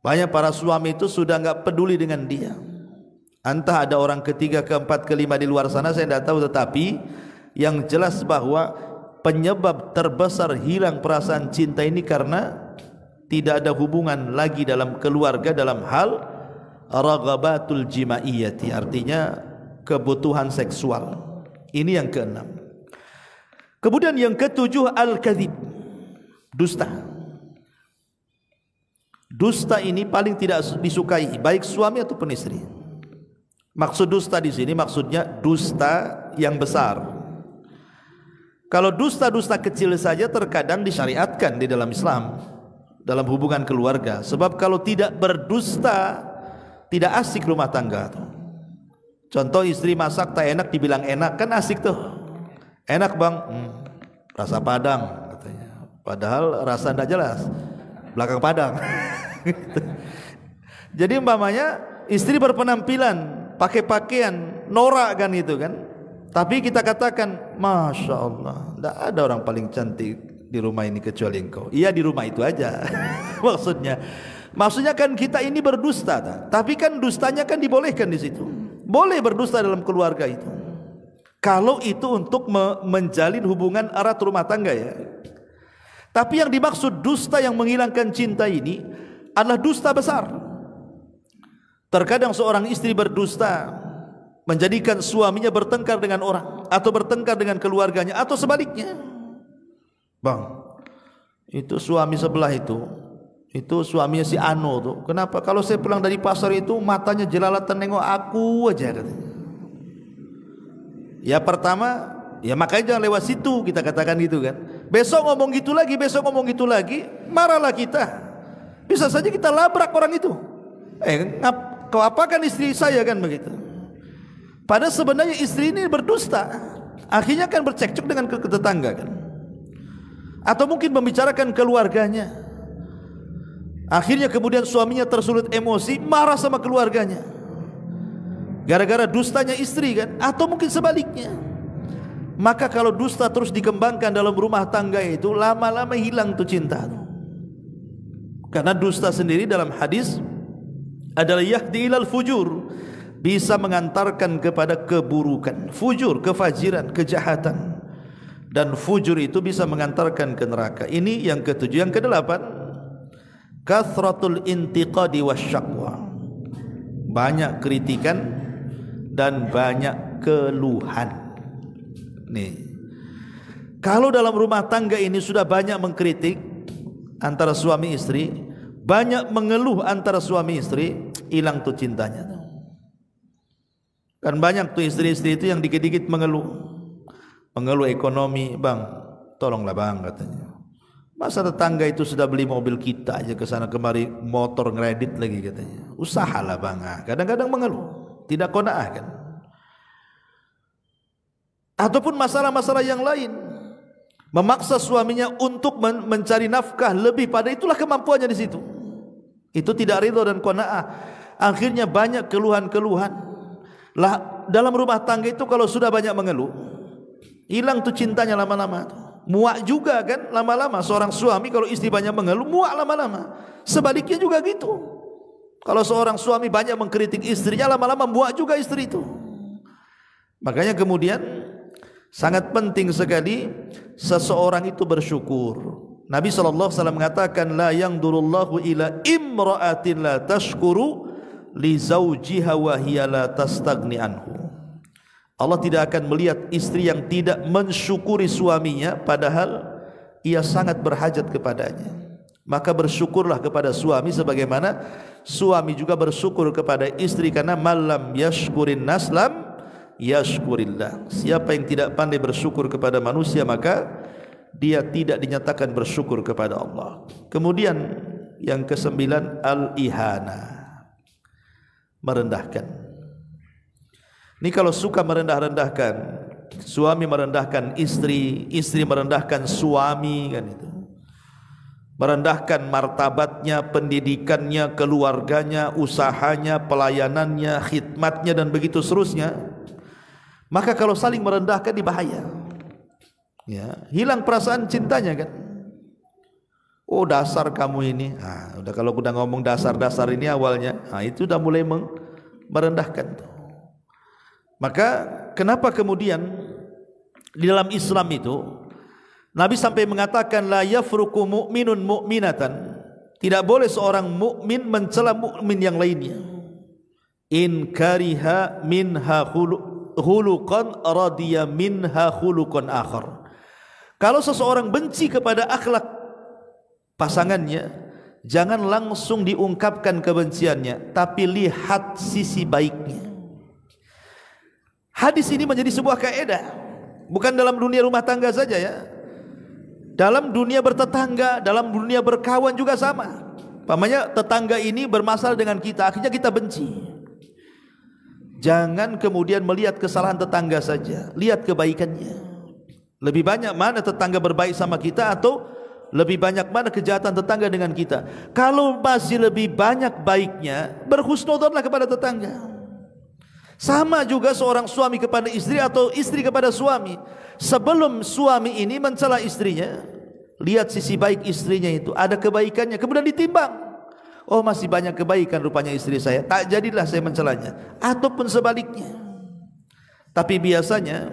Banyak para suami itu sudah enggak peduli dengan dia. Entah ada orang ketiga, keempat, kelima di luar sana, saya tidak tahu. Tetapi yang jelas bahwa penyebab terbesar hilang perasaan cinta ini karena tidak ada hubungan lagi dalam keluarga dalam hal raghabatul jimaiyati, artinya kebutuhan seksual. Ini yang keenam. Kemudian yang ketujuh, al-kadzib, dusta. Dusta ini paling tidak disukai baik suami ataupun istri. Maksud dusta di sini maksudnya dusta yang besar. Kalau dusta-dusta kecil saja terkadang disyariatkan di dalam Islam dalam hubungan keluarga. Sebab kalau tidak berdusta tidak asik rumah tangga. Contoh istri masak tak enak dibilang enak, kan asik tuh. Enak bang, rasa Padang katanya. Padahal rasa tidak jelas, belakang Padang. Jadi umpamanya istri berpenampilan pakai pakaian norak kan itu kan, tapi kita katakan Masya Allah, tidak ada orang paling cantik di rumah ini kecuali engkau. Iya, di rumah itu aja. Maksudnya kan kita ini berdusta, tapi kan dustanya kan dibolehkan di situ. Boleh berdusta dalam keluarga itu. Kalau itu untuk menjalin hubungan erat rumah tangga ya. Tapi yang dimaksud dusta yang menghilangkan cinta ini adalah dusta besar. Terkadang seorang istri berdusta menjadikan suaminya bertengkar dengan orang atau bertengkar dengan keluarganya atau sebaliknya. Bang, itu suami sebelah itu suaminya si Ano tuh. Kenapa? Kalau saya pulang dari pasar itu matanya jelalatan nengok aku aja katanya. Ya pertama, ya makanya jangan lewat situ, kita katakan gitu kan. Besok ngomong gitu lagi, marahlah kita. Bisa saja kita labrak orang itu. Kau apakan istri saya kan begitu. Padahal sebenarnya istri ini berdusta. Akhirnya kan bercekcok dengan tetangga kan. Atau mungkin membicarakan keluarganya. Akhirnya kemudian suaminya tersulut emosi, marah sama keluarganya. Gara-gara dustanya istri kan, atau mungkin sebaliknya. Maka kalau dusta terus dikembangkan dalam rumah tangga itu, lama-lama hilang tuh cinta. Karena dusta sendiri dalam hadis adalah yahdi ilal fujur, bisa mengantarkan kepada keburukan. Fujur, kefajiran, kejahatan. Dan fujur itu bisa mengantarkan ke neraka. Ini yang ketujuh. Yang kedelapan, kathratul intiqadi wasyaqwa, banyak kritikan dan banyak keluhan. Nih, kalau dalam rumah tangga ini sudah banyak mengkritik antara suami istri, banyak mengeluh antara suami istri, hilang tuh cintanya. Kan banyak tuh istri-istri itu yang dikit-dikit mengeluh ekonomi. Bang, tolonglah bang katanya. Masa tetangga itu sudah beli mobil kita aja ke sana kemari, motor ngredit lagi katanya. Usahalah bang. Kadang-kadang mengeluh, tidak qanaah kan. Ataupun masalah-masalah yang lain, memaksa suaminya untuk mencari nafkah lebih pada itulah kemampuannya di situ. Itu tidak ridho dan qanaah. Akhirnya banyak keluhan-keluhan. Lah dalam rumah tangga itu kalau sudah banyak mengeluh, hilang tuh cintanya lama-lama. Muak juga kan lama-lama. Seorang suami kalau istri banyak mengeluh, muak lama-lama. Sebaliknya juga gitu. Kalau seorang suami banyak mengkritik istrinya, lama-lama muak juga istri itu. Makanya kemudian sangat penting sekali seseorang itu bersyukur. Nabi SAW mengatakan, la yangdurullahu ila imra'atin la tashkuru li zawjiha wa hiya la tastagni anhu. Allah tidak akan melihat istri yang tidak mensyukuri suaminya padahal ia sangat berhajat kepadanya. Maka bersyukurlah kepada suami sebagaimana suami juga bersyukur kepada istri, karena malam yashkurin naslam yashkurillah. Siapa yang tidak pandai bersyukur kepada manusia, maka dia tidak dinyatakan bersyukur kepada Allah. Kemudian yang kesembilan, al-ihana, merendahkan. Ini kalau suka merendah-rendahkan, suami merendahkan istri, istri merendahkan suami kan itu. Merendahkan martabatnya, pendidikannya, keluarganya, usahanya, pelayanannya, khidmatnya dan begitu seterusnya. Maka kalau saling merendahkan bahaya. Ya, hilang perasaan cintanya kan. Oh dasar kamu ini. Udah kalau udah ngomong dasar-dasar ini awalnya, itu udah mulai merendahkan. Maka kenapa kemudian di dalam Islam itu Nabi sampai mengatakan la yafruqu mu'minun mu'minatan, tidak boleh seorang mukmin mencela mukmin yang lainnya. In kariha minha khuluqan radiya minha khuluqan akhar. Kalau seseorang benci kepada akhlak pasangannya, jangan langsung diungkapkan kebenciannya, tapi lihat sisi baiknya. Hadis ini menjadi sebuah kaidah, bukan dalam dunia rumah tangga saja ya. Dalam dunia bertetangga, dalam dunia berkawan juga sama. Pamannya tetangga ini bermasalah dengan kita, akhirnya kita benci. Jangan kemudian melihat kesalahan tetangga saja, lihat kebaikannya. Lebih banyak mana tetangga berbaik sama kita, atau lebih banyak mana kejahatan tetangga dengan kita. Kalau masih lebih banyak baiknya, berhusnudzonlah kepada tetangga. Sama juga seorang suami kepada istri atau istri kepada suami. Sebelum suami ini mencela istrinya, lihat sisi baik istrinya itu, ada kebaikannya, kemudian ditimbang. Oh, masih banyak kebaikan rupanya istri saya, tak jadilah saya mencelanya. Ataupun sebaliknya. Tapi biasanya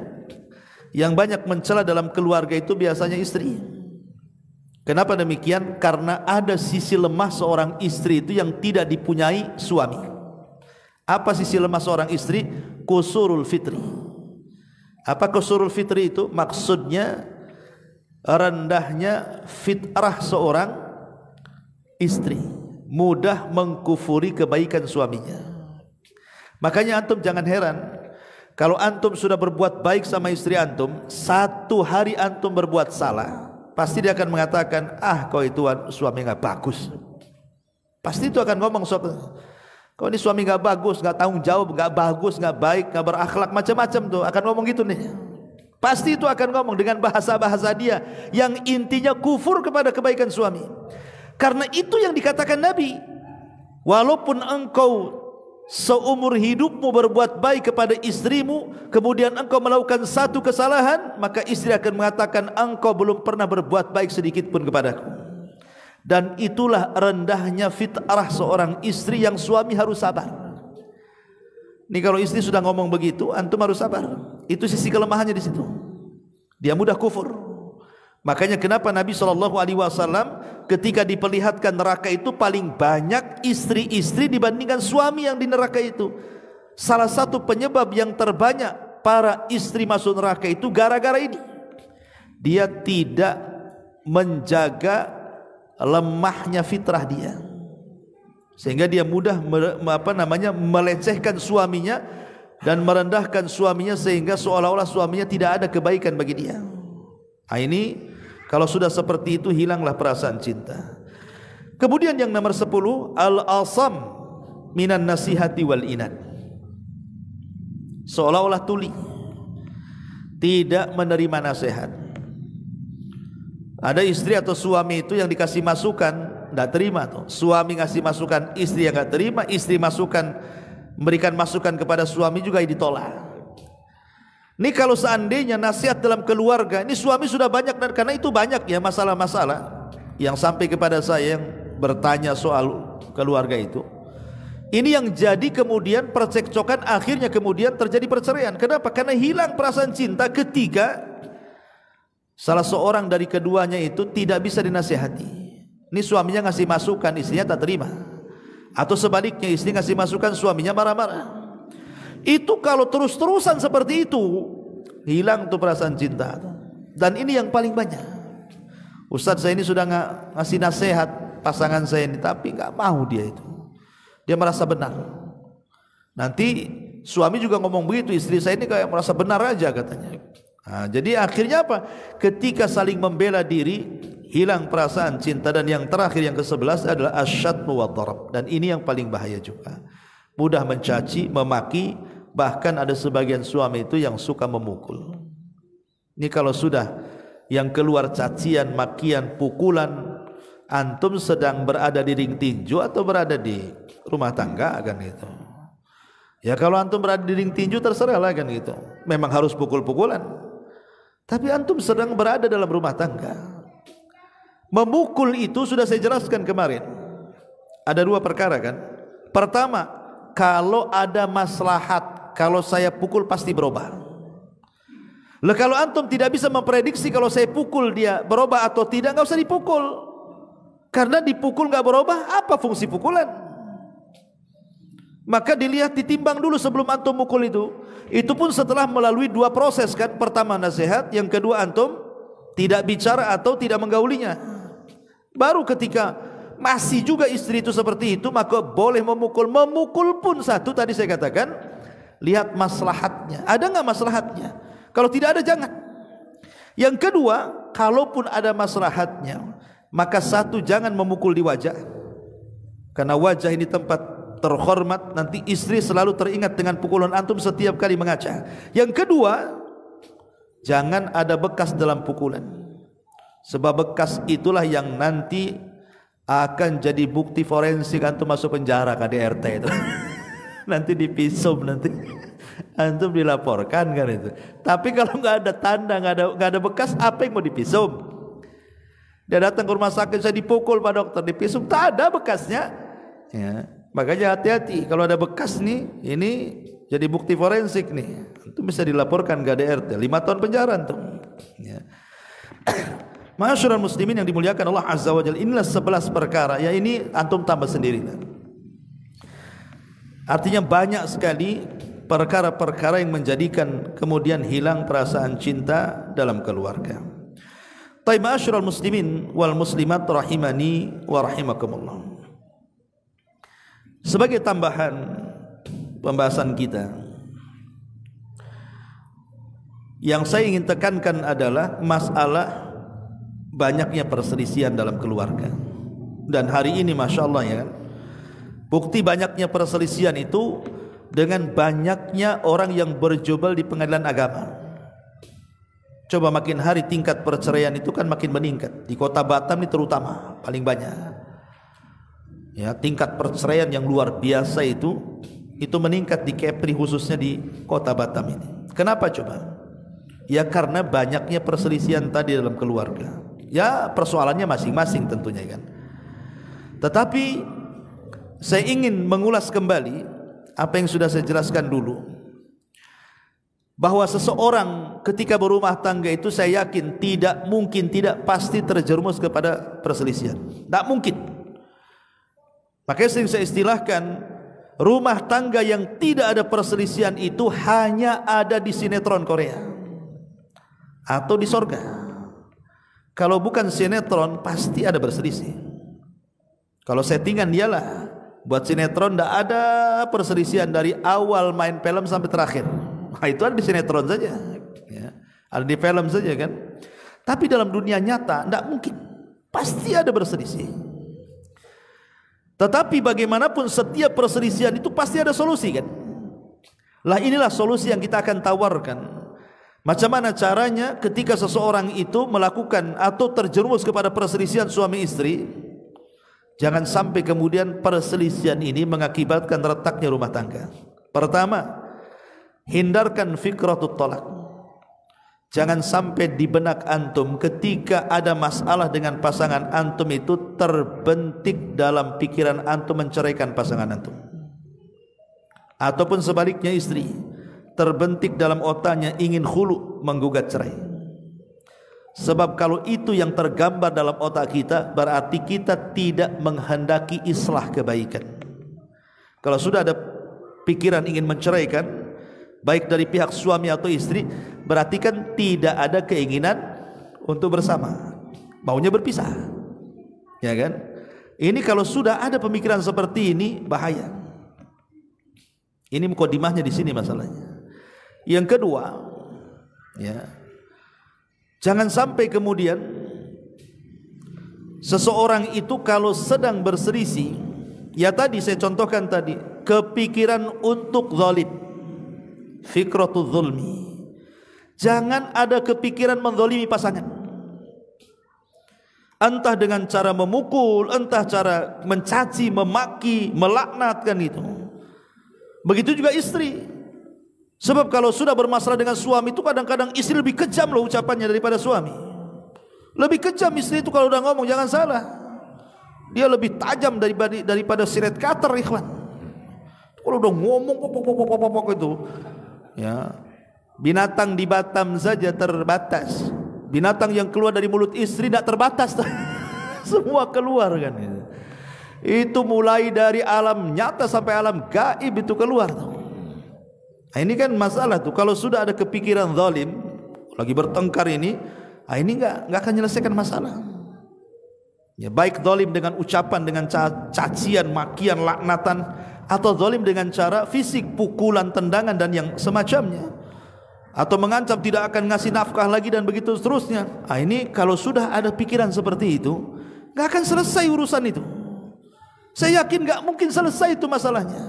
yang banyak mencela dalam keluarga itu biasanya istri. Kenapa demikian? Karena ada sisi lemah seorang istri itu yang tidak dipunyai suami. Apa sisi lemah seorang istri? Qusurul fitri. Apa qusurul fitri itu? Maksudnya rendahnya fitrah seorang istri, mudah mengkufuri kebaikan suaminya. Makanya antum jangan heran kalau antum sudah berbuat baik sama istri antum, satu hari antum berbuat salah, pasti dia akan mengatakan, ah kau itu suami gak bagus. Pasti itu akan ngomong, kau ini suami gak bagus, gak tanggung jawab, gak bagus, gak baik, gak berakhlak, macam-macam tuh akan ngomong gitu nih. Pasti itu akan ngomong dengan bahasa-bahasa dia yang intinya kufur kepada kebaikan suami. Karena itu yang dikatakan Nabi, walaupun engkau seumur hidupmu berbuat baik kepada istrimu, kemudian engkau melakukan satu kesalahan, maka istri akan mengatakan engkau belum pernah berbuat baik sedikit pun kepadaku. Dan itulah rendahnya fitrah seorang istri yang suami harus sabar. Ini kalau istri sudah ngomong begitu, antum harus sabar. Itu sisi kelemahannya di situ. Dia mudah kufur. Makanya kenapa Nabi SAW ketika diperlihatkan neraka itu paling banyak istri-istri dibandingkan suami yang di neraka itu. Salah satu penyebab yang terbanyak para istri masuk neraka itu gara-gara ini. Dia tidak menjaga lemahnya fitrah dia, sehingga dia mudah melecehkan suaminya dan merendahkan suaminya, sehingga seolah-olah suaminya tidak ada kebaikan bagi dia. Nah, ini kalau sudah seperti itu hilanglah perasaan cinta. Kemudian yang nomor 10, al-asam minan nasihati wal inad. Seolah-olah tuli, tidak menerima nasihat. Ada istri atau suami itu yang dikasih masukan tidak terima tuh. Suami ngasih masukan, istri yang tidak terima. Istri memberikan masukan kepada suami juga ditolak. Ini kalau seandainya nasihat dalam keluarga, ini suami sudah banyak, karena itu banyak ya masalah-masalah yang sampai kepada saya yang bertanya soal keluarga itu. Ini yang jadi kemudian percekcokan, akhirnya kemudian terjadi perceraian. Kenapa? Karena hilang perasaan cinta ketika salah seorang dari keduanya itu tidak bisa dinasihati. Ini suaminya ngasih masukan, istrinya tak terima. Atau sebaliknya, istri ngasih masukan, suaminya marah-marah. Itu kalau terus-terusan seperti itu, hilang tuh perasaan cinta. Dan ini yang paling banyak. Ustadz, saya ini sudah ngasih nasihat pasangan saya ini, tapi nggak mau dia itu. Dia merasa benar. Nanti suami juga ngomong begitu, istri saya ini kayak merasa benar aja katanya. Nah, jadi akhirnya apa? Ketika saling membela diri, hilang perasaan cinta. Dan yang terakhir, yang ke-11 adalah asyatmu wa dharab. Dan ini yang paling bahaya juga. Mudah mencaci, memaki, bahkan ada sebagian suami itu yang suka memukul. Ini kalau sudah yang keluar cacian, makian, pukulan, antum sedang berada di ring tinju atau berada di rumah tangga kan gitu. Ya kalau antum berada di ring tinju terserah lah kan gitu. Memang harus pukul-pukulan. Tapi antum sedang berada dalam rumah tangga. Memukul itu sudah saya jelaskan kemarin. Ada dua perkara kan. Pertama, kalau ada maslahat, kalau saya pukul pasti berubah. Lah kalau antum tidak bisa memprediksi kalau saya pukul dia berubah atau tidak, nggak usah dipukul. Karena dipukul nggak berubah, apa fungsi pukulan? Maka dilihat, ditimbang dulu sebelum antum mukul itu. Itu pun setelah melalui dua proses kan. Pertama nasihat, yang kedua antum tidak bicara atau tidak menggaulinya. Baru ketika masih juga istri itu seperti itu, maka boleh memukul. Memukul pun satu, tadi saya katakan, lihat maslahatnya. Ada nggak maslahatnya? Kalau tidak ada, jangan. Yang kedua, kalaupun ada maslahatnya, maka satu, jangan memukul di wajah. Karena wajah ini tempat terhormat, nanti istri selalu teringat dengan pukulan antum setiap kali mengaca. Yang kedua, jangan ada bekas dalam pukulan. Sebab bekas itulah yang nanti akan jadi bukti forensik antum masuk penjara KDRT itu. Nanti dipisum, nanti antum dilaporkan kan itu. Tapi kalau nggak ada tanda, nggak ada bekas, apa yang mau dipisum? Dia datang ke rumah sakit, saya dipukul Pak Dokter, dipisum, tak ada bekasnya. Ya, makanya hati-hati kalau ada bekas nih, ini jadi bukti forensik nih. Itu bisa dilaporkan ke ADRT, 5 tahun penjara tuh. Ya. Ma'asyiral muslimin yang dimuliakan Allah Azza wa Jalla, inilah 11 perkara. Ya ini antum tambah sendiri. Artinya banyak sekali perkara-perkara yang menjadikan kemudian hilang perasaan cinta dalam keluarga. Taib ma'asyiral muslimin wal muslimat rahimani wa rahimakumullah. Sebagai tambahan pembahasan kita, yang saya ingin tekankan adalah masalah banyaknya perselisihan dalam keluarga. Dan hari ini Masya Allah ya kan, bukti banyaknya perselisihan itu dengan banyaknya orang yang berjubel di pengadilan agama. Coba makin hari tingkat perceraian itu kan makin meningkat. Di kota Batam ini terutama paling banyak. Ya, tingkat perceraian yang luar biasa itu meningkat di Kepri, khususnya di kota Batam ini. Kenapa coba? Ya karena banyaknya perselisihan tadi dalam keluarga. Ya persoalannya masing-masing tentunya kan. Tetapi saya ingin mengulas kembali apa yang sudah saya jelaskan dulu, bahwa seseorang ketika berumah tangga itu saya yakin tidak mungkin, tidak pasti terjerumus kepada perselisihan. Tak mungkin. Makanya sering saya istilahkan, rumah tangga yang tidak ada perselisihan itu hanya ada di sinetron Korea atau di sorga. Kalau bukan sinetron pasti ada berselisih. Kalau settingan dialah. Buat sinetron tidak ada perselisihan dari awal main film sampai terakhir. Nah, itu ada di sinetron saja, ya. Ada di film saja kan. Tapi dalam dunia nyata tidak mungkin, pasti ada berselisih. Tetapi bagaimanapun setiap perselisihan itu pasti ada solusi kan. Lah inilah solusi yang kita akan tawarkan. Macam mana caranya ketika seseorang itu melakukan atau terjerumus kepada perselisihan suami istri. Jangan sampai kemudian perselisihan ini mengakibatkan retaknya rumah tangga. Pertama, hindarkan fikratut tolak. Jangan sampai di benak antum ketika ada masalah dengan pasangan antum itu terbentik dalam pikiran antum menceraikan pasangan antum. Ataupun sebaliknya istri terbentik dalam otaknya ingin khulu, menggugat cerai. Sebab kalau itu yang tergambar dalam otak kita, berarti kita tidak menghendaki islah kebaikan. Kalau sudah ada pikiran ingin menceraikan, baik dari pihak suami atau istri, berarti kan tidak ada keinginan untuk bersama, maunya berpisah, ya kan? Ini kalau sudah ada pemikiran seperti ini, bahaya. Ini mukadimahnya di sini masalahnya. Yang kedua, ya, jangan sampai kemudian seseorang itu kalau sedang berselisih, ya tadi saya contohkan tadi, kepikiran untuk zalim, fikratul zulmi. Jangan ada kepikiran menzalimi pasangan. Entah dengan cara memukul, entah cara mencaci, memaki, melaknatkan itu. Begitu juga istri. Sebab kalau sudah bermasalah dengan suami itu kadang-kadang istri lebih kejam loh ucapannya daripada suami. Lebih kejam istri itu kalau udah ngomong, jangan salah. Dia lebih tajam daripada silet cutter, ikhwan. Kalau udah ngomong pok itu, ya. Binatang di Batam saja terbatas. Binatang yang keluar dari mulut istri tidak terbatas. Semua keluar kan. Itu mulai dari alam nyata sampai alam gaib itu keluar. Nah, ini kan masalah tuh. Kalau sudah ada kepikiran zalim, lagi bertengkar ini enggak akan menyelesaikan masalah. Ya, baik zalim dengan ucapan, dengan cacian, makian, laknatan, atau zalim dengan cara fisik, pukulan, tendangan dan yang semacamnya, atau mengancam tidak akan ngasih nafkah lagi dan begitu seterusnya. Nah, ini kalau sudah ada pikiran seperti itu, enggak akan selesai urusan itu. Saya yakin enggak mungkin selesai itu masalahnya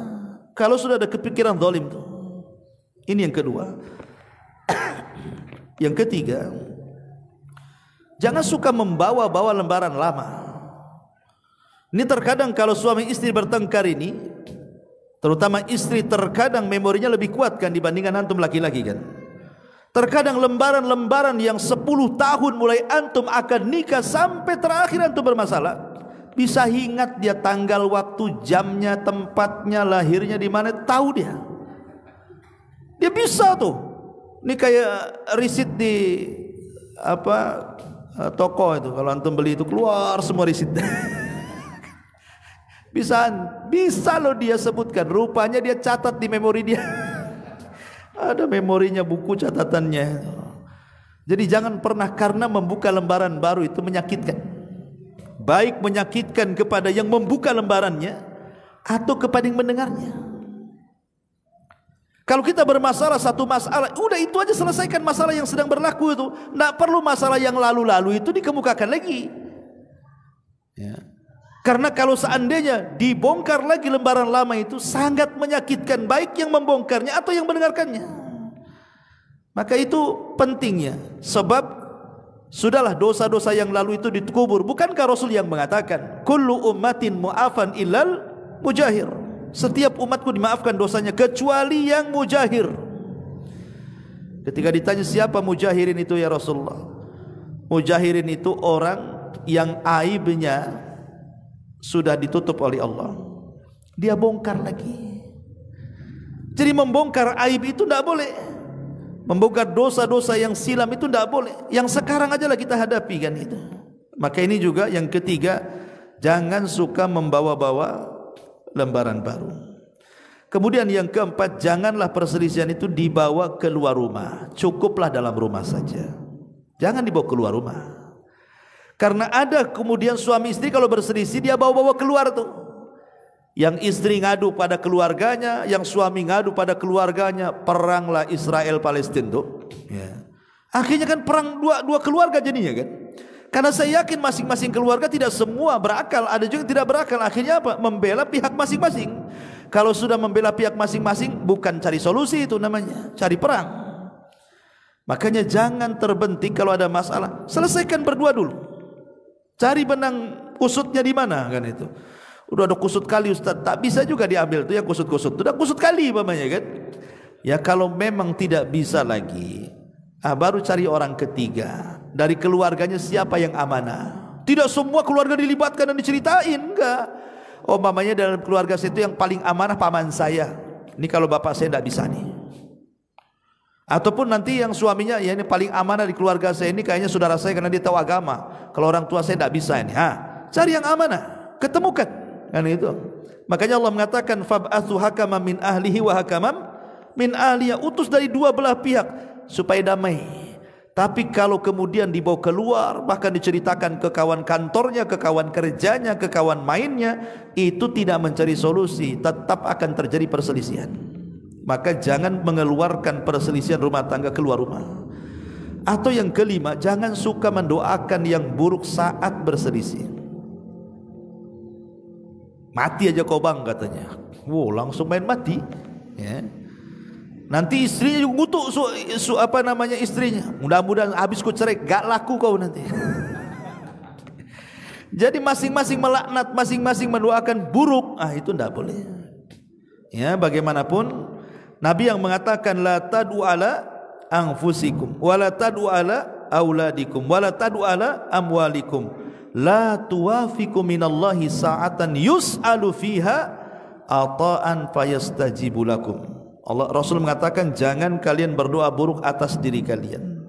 kalau sudah ada kepikiran zalim itu. Ini yang kedua. Yang ketiga, jangan suka membawa-bawa lembaran lama. Ini terkadang kalau suami istri bertengkar ini, terutama istri terkadang memorinya lebih kuat kan dibandingkan antum laki-laki kan. Terkadang lembaran-lembaran yang 10 tahun mulai antum akan nikah sampai terakhir antum bermasalah, bisa ingat dia tanggal, waktu, jamnya, tempatnya, lahirnya di mana, tahu dia. Dia bisa tuh. Ini kayak risit di toko itu, kalau antum beli itu keluar semua risit. Bisa loh dia sebutkan. Rupanya dia catat di memori dia. Ada memorinya, buku catatannya. Jadi jangan pernah karena membuka lembaran baru itu menyakitkan. Baik menyakitkan kepada yang membuka lembarannya atau kepada yang mendengarnya. Kalau kita bermasalah satu masalah, udah itu aja, selesaikan masalah yang sedang berlaku itu. Tidak perlu masalah yang lalu-lalu itu dikemukakan lagi. Ya. Karena kalau seandainya dibongkar lagi lembaran lama itu sangat menyakitkan, baik yang membongkarnya atau yang mendengarkannya. Maka itu pentingnya, sebab sudahlah dosa-dosa yang lalu itu dikubur. Bukankah Rasul yang mengatakan, kullu ummatin mu'afan illal mujahir. Setiap umatku dimaafkan dosanya kecuali yang mujahir. Ketika ditanya siapa mujahirin itu ya Rasulullah, mujahirin itu orang yang aibnya sudah ditutup oleh Allah, dia bongkar lagi. Jadi membongkar aib itu tidak boleh. Membongkar dosa-dosa yang silam itu tidak boleh. Yang sekarang aja lah kita hadapi kan itu. Maka ini juga yang ketiga, jangan suka membawa-bawa lembaran baru. Kemudian yang keempat, janganlah perselisihan itu dibawa keluar rumah. Cukuplah dalam rumah saja. Jangan dibawa keluar rumah. Karena ada kemudian suami istri kalau berselisih dia bawa-bawa keluar tuh. Yang istri ngadu pada keluarganya, yang suami ngadu pada keluarganya, peranglah Israel Palestina tuh. Ya. Akhirnya kan perang dua keluarga jadinya kan. Karena saya yakin masing-masing keluarga tidak semua berakal, ada juga tidak berakal. Akhirnya apa? Membela pihak masing-masing. Kalau sudah membela pihak masing-masing, bukan cari solusi itu namanya, cari perang. Makanya jangan terbentik kalau ada masalah, selesaikan berdua dulu. Cari benang kusutnya di mana kan itu. Udah ada kusut kali Ustaz, tak bisa juga diambil tuh yang kusut-kusut. Udah kusut kali umpamanya kan. Ya kalau memang tidak bisa lagi, baru cari orang ketiga. Dari keluarganya siapa yang amanah. Tidak semua keluarga dilibatkan dan diceritain, enggak. Umpamanya dalam keluarga saya itu yang paling amanah paman saya. Ini kalau bapak saya tidak bisa nih. Ataupun nanti yang suaminya, ya ini paling amanah di keluarga saya ini kayaknya saudara saya karena dia tahu agama. Kalau orang tua saya tidak bisa ini. Cari yang amanah, ketemukan. Kan itu. Makanya Allah mengatakan fab'atsu hakaman min ahlihi wa hakaman min ahliya, utus dari dua belah pihak supaya damai. Tapi kalau kemudian dibawa keluar, bahkan diceritakan ke kawan kantornya, ke kawan kerjanya, ke kawan mainnya, itu tidak mencari solusi, tetap akan terjadi perselisihan. Maka jangan mengeluarkan perselisihan rumah tangga keluar rumah. Atau yang kelima, jangan suka mendoakan yang buruk saat berselisih. Mati aja kau bang katanya. Wow, langsung main mati. Ya. Nanti istrinya juga ngutuk istrinya. Mudah-mudahan habis ku cerai, gak laku kau nanti. Jadi masing-masing melaknat, masing-masing mendoakan buruk. Itu tidak boleh. Ya, bagaimanapun Nabi yang mengatakan la tad'u ala anfusikum wa la tad'u ala auladikum wa la tad'u ala amwalikum la tuwafiqu minallahi sa'atan yus'alu fiha ata'an fayastajibu lakum. Allah Rasul mengatakan jangan kalian berdoa buruk atas diri kalian.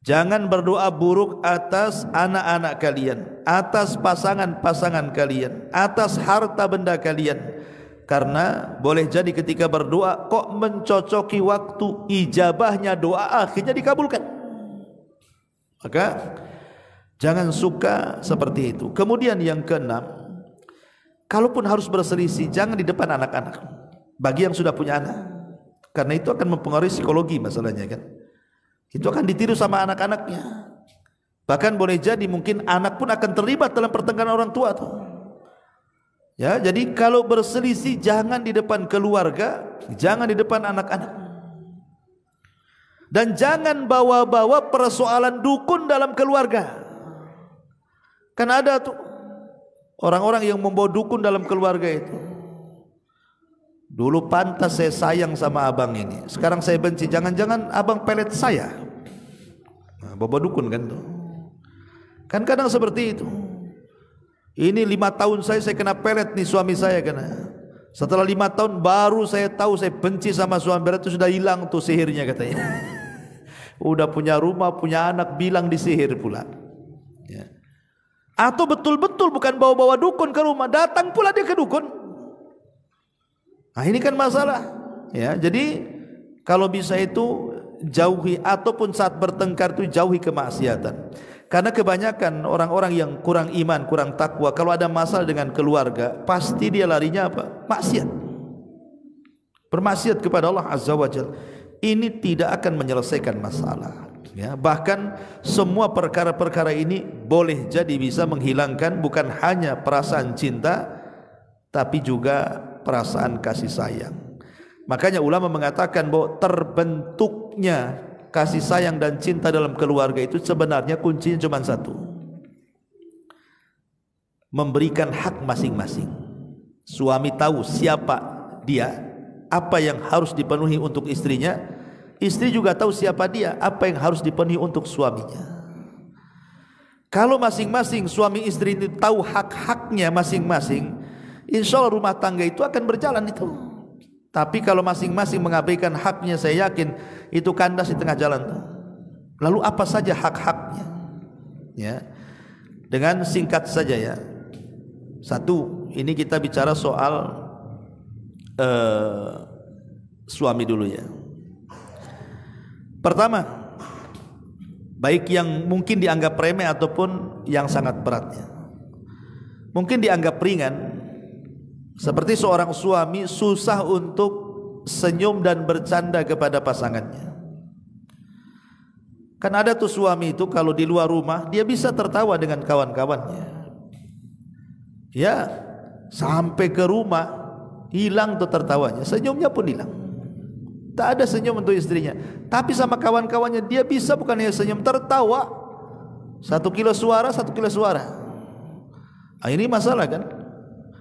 Jangan berdoa buruk atas anak-anak kalian, atas pasangan-pasangan kalian, atas harta benda kalian. Karena boleh jadi ketika berdoa kok mencocoki waktu ijabahnya doa akhirnya dikabulkan. Maka jangan suka seperti itu. Kemudian yang keenam, kalaupun harus berselisih jangan di depan anak-anak. Bagi yang sudah punya anak, karena itu akan mempengaruhi psikologi masalahnya kan. Itu akan ditiru sama anak-anaknya. Bahkan boleh jadi mungkin anak pun akan terlibat dalam pertengkaran orang tua tuh. Ya, jadi kalau berselisih jangan di depan keluarga, jangan di depan anak-anak. Dan jangan bawa-bawa persoalan dukun dalam keluarga. Kan ada tuh orang-orang yang membawa dukun dalam keluarga itu. Dulu pantas saya sayang sama abang ini, sekarang saya benci. Jangan-jangan abang pelet saya. Nah, bawa dukun kan tuh. Kan kadang seperti itu. Ini 5 tahun saya kena pelet nih suami saya kena. Setelah 5 tahun baru saya tahu saya benci sama suami. Berarti sudah hilang tuh sihirnya katanya. Udah punya rumah, punya anak, bilang disihir pula. Ya. Atau betul-betul bukan bawa-bawa dukun ke rumah, datang pula dia ke dukun. Nah ini kan masalah. Ya, jadi kalau bisa itu jauhi, ataupun saat bertengkar itu jauhi kemaksiatan. Karena kebanyakan orang-orang yang kurang iman, kurang takwa, kalau ada masalah dengan keluarga, pasti dia larinya apa? Maksiat. Bermaksiat kepada Allah Azza wa Jalla. Ini tidak akan menyelesaikan masalah. Ya, bahkan semua perkara-perkara ini boleh jadi bisa menghilangkan bukan hanya perasaan cinta, tapi juga perasaan kasih sayang. Makanya ulama mengatakan bahwa terbentuknya kasih sayang dan cinta dalam keluarga itu sebenarnya kuncinya cuma satu: memberikan hak masing-masing. Suami tahu siapa dia, apa yang harus dipenuhi untuk istrinya. Istri juga tahu siapa dia, apa yang harus dipenuhi untuk suaminya. Kalau masing-masing suami istri itu tahu hak-haknya masing-masing, insya Allah rumah tangga itu akan berjalan itu. Tapi kalau masing-masing mengabaikan haknya, saya yakin itu kandas di tengah jalan tuh. Lalu apa saja hak-haknya? Ya, dengan singkat saja ya. Satu, ini kita bicara soal suami dulu ya. Pertama, baik yang mungkin dianggap remeh ataupun yang sangat beratnya. Mungkin dianggap ringan, seperti seorang suami susah untuk senyum dan bercanda kepada pasangannya. Kan ada tuh suami itu kalau di luar rumah dia bisa tertawa dengan kawan-kawannya. Ya, sampai ke rumah hilang tuh tertawanya, senyumnya pun hilang. Tak ada senyum untuk istrinya. Tapi sama kawan-kawannya dia bisa bukan hanya senyum, tertawa. 1 kilo suara, 1 kilo suara. Nah, ini masalah kan.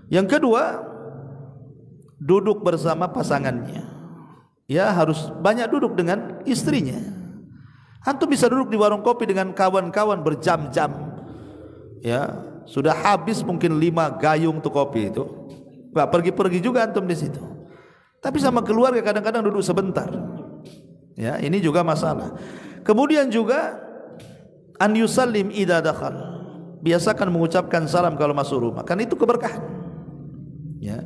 Yang kedua, duduk bersama pasangannya. Ya, harus banyak duduk dengan istrinya. Antum bisa duduk di warung kopi dengan kawan-kawan berjam-jam. Ya, sudah habis mungkin 5 gayung tuh kopi itu. Nggak pergi-pergi juga antum di situ. Tapi sama keluarga kadang-kadang duduk sebentar. Ya, ini juga masalah. Kemudian juga an yusallim idza dakhal. Biasakan mengucapkan salam kalau masuk rumah. Kan itu keberkahan. Ya.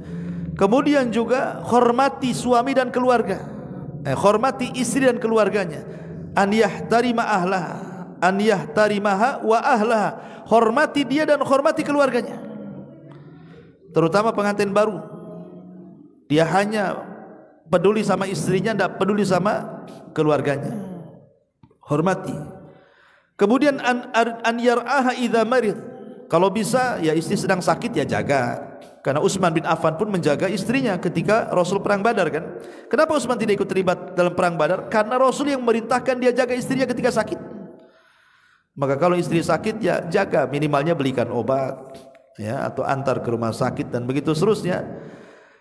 Kemudian juga hormati suami dan keluarga. Hormati istri dan keluarganya. An yahtarima ahlaha, an yahtarimaha wa ahlaha. Hormati dia dan hormati keluarganya. Terutama pengantin baru. Dia hanya peduli sama istrinya, tidak peduli sama keluarganya. Hormati. Kemudian an yar'aha idza marid. Kalau bisa ya istri sedang sakit ya jaga. Karena Utsman bin Affan pun menjaga istrinya ketika Rasul perang Badar kan. Kenapa Utsman tidak ikut terlibat dalam perang Badar? Karena Rasul yang merintahkan dia jaga istrinya ketika sakit. Maka kalau istri sakit ya jaga, minimalnya belikan obat ya, atau antar ke rumah sakit dan begitu seterusnya.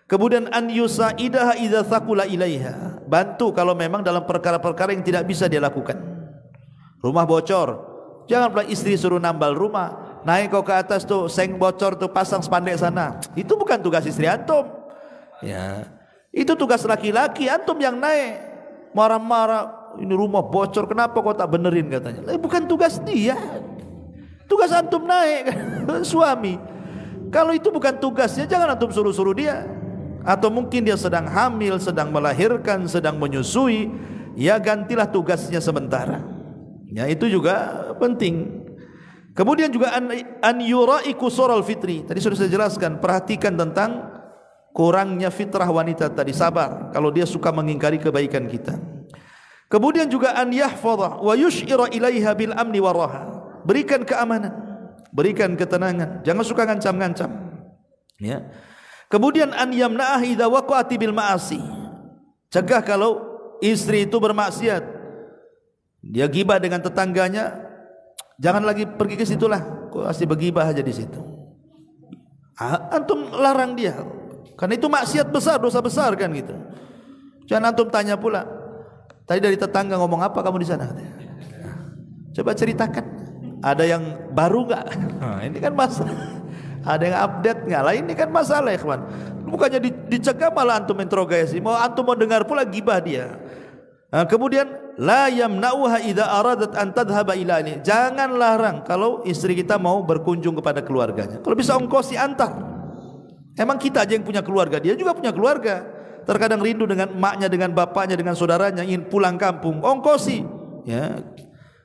Kemudian an yusaidaha idza thaqula ilaiha. Bantu kalau memang dalam perkara-perkara yang tidak bisa dia lakukan. Rumah bocor, jangan pula istri suruh nambal rumah. Naik kau ke atas tuh, seng bocor tuh, pasang spandek sana. Itu bukan tugas istri antum. Ya, itu tugas laki-laki. Antum yang naik marah-marah, ini rumah bocor, kenapa kau tak benerin katanya. Bukan tugas dia. Tugas antum naik suami. Kalau itu bukan tugasnya, jangan antum suruh-suruh dia. Atau mungkin dia sedang hamil, sedang melahirkan, sedang menyusui, ya gantilah tugasnya sementara. Ya, itu juga penting. Kemudian juga an yura'i qusural fitri. Tadi sudah saya jelaskan, perhatikan tentang kurangnya fitrah wanita tadi, sabar kalau dia suka mengingkari kebaikan kita. Kemudian juga an yahfadha wa yush'ira ilaiha bil amni waraha. Berikan keamanan, berikan ketenangan, jangan suka ngancam-ngancam. Ya. Kemudian an yamna'ah idza waqa'ati bil ma'asi. Cegah kalau istri itu bermaksiat. Dia gibah dengan tetangganya, jangan lagi pergi ke situlah. Kok masih bergibah aja di situ. Antum larang dia. Karena itu maksiat besar, dosa besar kan gitu. Jangan antum tanya pula, tadi dari tetangga ngomong apa kamu di sana? Coba ceritakan. Ada yang baru nggak? Nah, ini kan masalah. Ada yang update nggak? Lah ini kan masalah ya kawan. Bukannya dicegah malah antum interogasi. Antum mau dengar pula gibah dia. Nah, kemudian la yamna'uha idza aradat an tadhhaba ila ini. Jangan larang kalau istri kita mau berkunjung kepada keluarganya. Kalau bisa ongkosi antar. Emang kita aja yang punya keluarga, dia juga punya keluarga. Terkadang rindu dengan emaknya, dengan bapaknya, dengan saudaranya, ingin pulang kampung. Ongkosi, ya,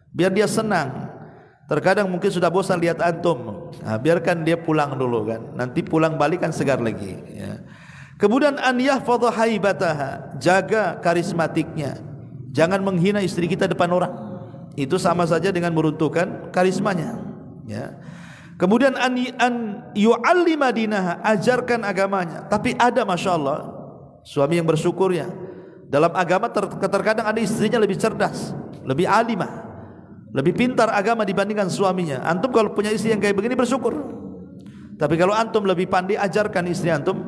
biar dia senang. Terkadang mungkin sudah bosan lihat antum. Nah, biarkan dia pulang dulu kan. Nanti pulang balik kan segar lagi. Ya. Kemudian an yahfadha haibataha, jaga karismatiknya. Jangan menghina istri kita depan orang. Itu sama saja dengan meruntuhkan karismanya. Ya. Kemudian an yu'allima dinaha, ajarkan agamanya. Tapi ada masya Allah suami yang bersyukur ya. Dalam agama terkadang ada istrinya lebih cerdas, lebih alimah, lebih pintar agama dibandingkan suaminya. Antum kalau punya istri yang kayak begini bersyukur. Tapi kalau antum lebih pandai, ajarkan istri antum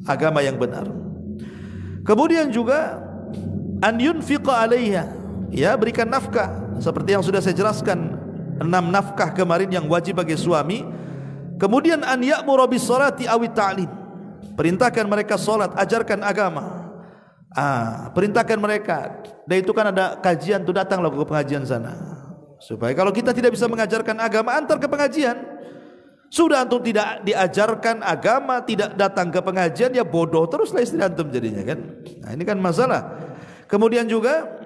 agama yang benar. Kemudian juga an yunfiqa 'alaiha, ya, berikan nafkah seperti yang sudah saya jelaskan. 6 nafkah kemarin yang wajib bagi suami. Kemudian an ya'muru bis salati aw ta'lim, perintahkan mereka salat, ajarkan agama. Perintahkan mereka. Dan itu kan ada kajian tuh, datanglah ke pengajian sana. Supaya kalau kita tidak bisa mengajarkan agama, antar ke pengajian. Sudah antum tidak diajarkan agama, tidak datang ke pengajian, ya bodoh teruslah istri antum jadinya kan. Nah, ini kan masalah. Kemudian juga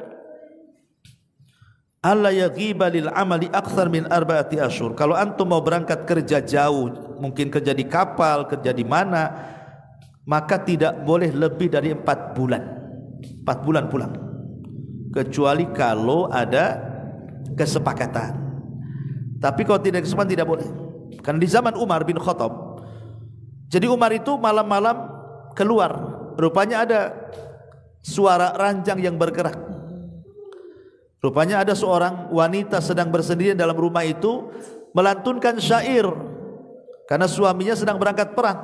alla yaghiba lil amali akthar min arba'ati asyhur. Kalau antum mau berangkat kerja jauh, mungkin kerja di kapal, kerja di mana, maka tidak boleh lebih dari 4 bulan. 4 bulan pulang. Kecuali kalau ada kesepakatan. Tapi kalau tidak kesepakatan tidak boleh. Karena di zaman Umar bin Khattab, jadi Umar itu malam-malam keluar, rupanya ada suara ranjang yang bergerak. Rupanya ada seorang wanita sedang bersendirian dalam rumah itu melantunkan syair karena suaminya sedang berangkat perang,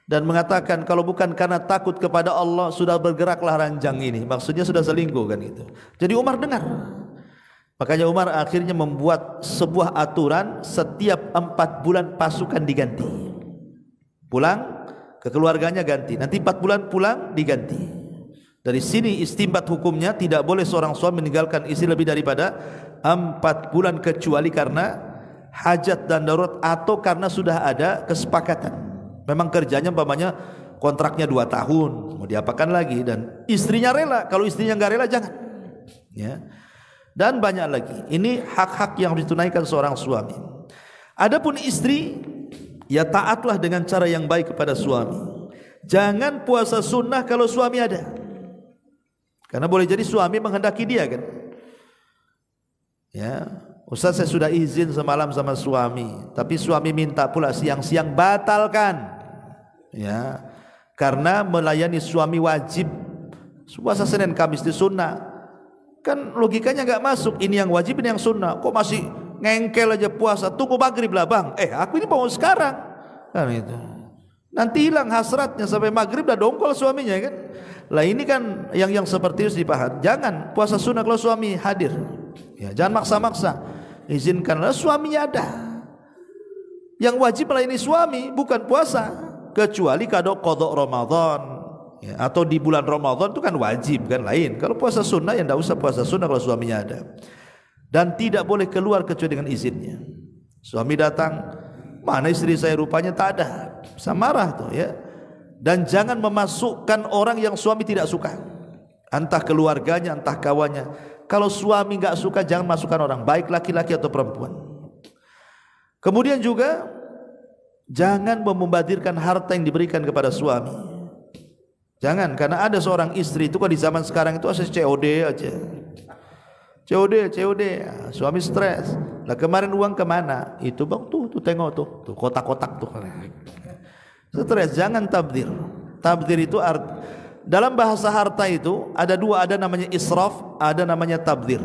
dan mengatakan kalau bukan karena takut kepada Allah sudah bergeraklah ranjang ini. Maksudnya sudah selingkuh kan itu. Jadi Umar dengar. Makanya Umar akhirnya membuat sebuah aturan, setiap 4 bulan pasukan diganti. Pulang ke keluarganya ganti. Nanti 4 bulan pulang diganti. Dari sini istimbat hukumnya tidak boleh seorang suami meninggalkan istri lebih daripada 4 bulan kecuali karena hajat dan darurat atau karena sudah ada kesepakatan. Memang kerjanya umpamanya kontraknya 2 tahun, mau diapakan lagi, dan istrinya rela. Kalau istrinya enggak rela jangan. Ya. Dan banyak lagi. Ini hak-hak yang harus ditunaikan seorang suami. Adapun istri, ya taatlah dengan cara yang baik kepada suami. Jangan puasa sunnah kalau suami ada. Karena boleh jadi suami menghendaki dia kan. Ya, Ustaz saya sudah izin semalam sama suami, tapi suami minta pula siang-siang, batalkan. Ya, karena melayani suami wajib. Puasa Senin Kamis di sunnah. Kan logikanya enggak masuk. Ini yang wajib, ini yang sunnah. Kok masih ngengkel aja puasa? Tunggu maghrib lah bang. Aku ini mau sekarang. Kan itu. Nanti hilang hasratnya sampai maghrib dah dongkol suaminya kan. Lah ini kan yang seperti itu dipaham. Jangan puasa sunnah kalau suami hadir. Ya, jangan maksa-maksa. Izinkanlah suaminya ada. Yang wajib melayani suami bukan puasa, kecuali kalau qadha Ramadan. Ya, atau di bulan Ramadan itu kan wajib kan lain. Kalau puasa sunnah ya tidak usah puasa sunnah kalau suaminya ada. Dan tidak boleh keluar kecuali dengan izinnya. Suami datang, mana istri saya rupanya tak ada. Bisa marah tuh ya. Dan jangan memasukkan orang yang suami tidak suka, entah keluarganya, entah kawannya. Kalau suami enggak suka jangan masukkan orang, baik laki-laki atau perempuan. Kemudian juga jangan membazirkan harta yang diberikan kepada suami. Jangan, karena ada seorang istri itu kok di zaman sekarang itu asal COD aja. COD, suami stres. Lah kemarin uang kemana? Itu bang tuh tengok tuh kotak-kotak tuh. Stres, jangan tabdzir. Tabdzir itu dalam bahasa harta itu ada 2, ada namanya israf, ada namanya tabdzir.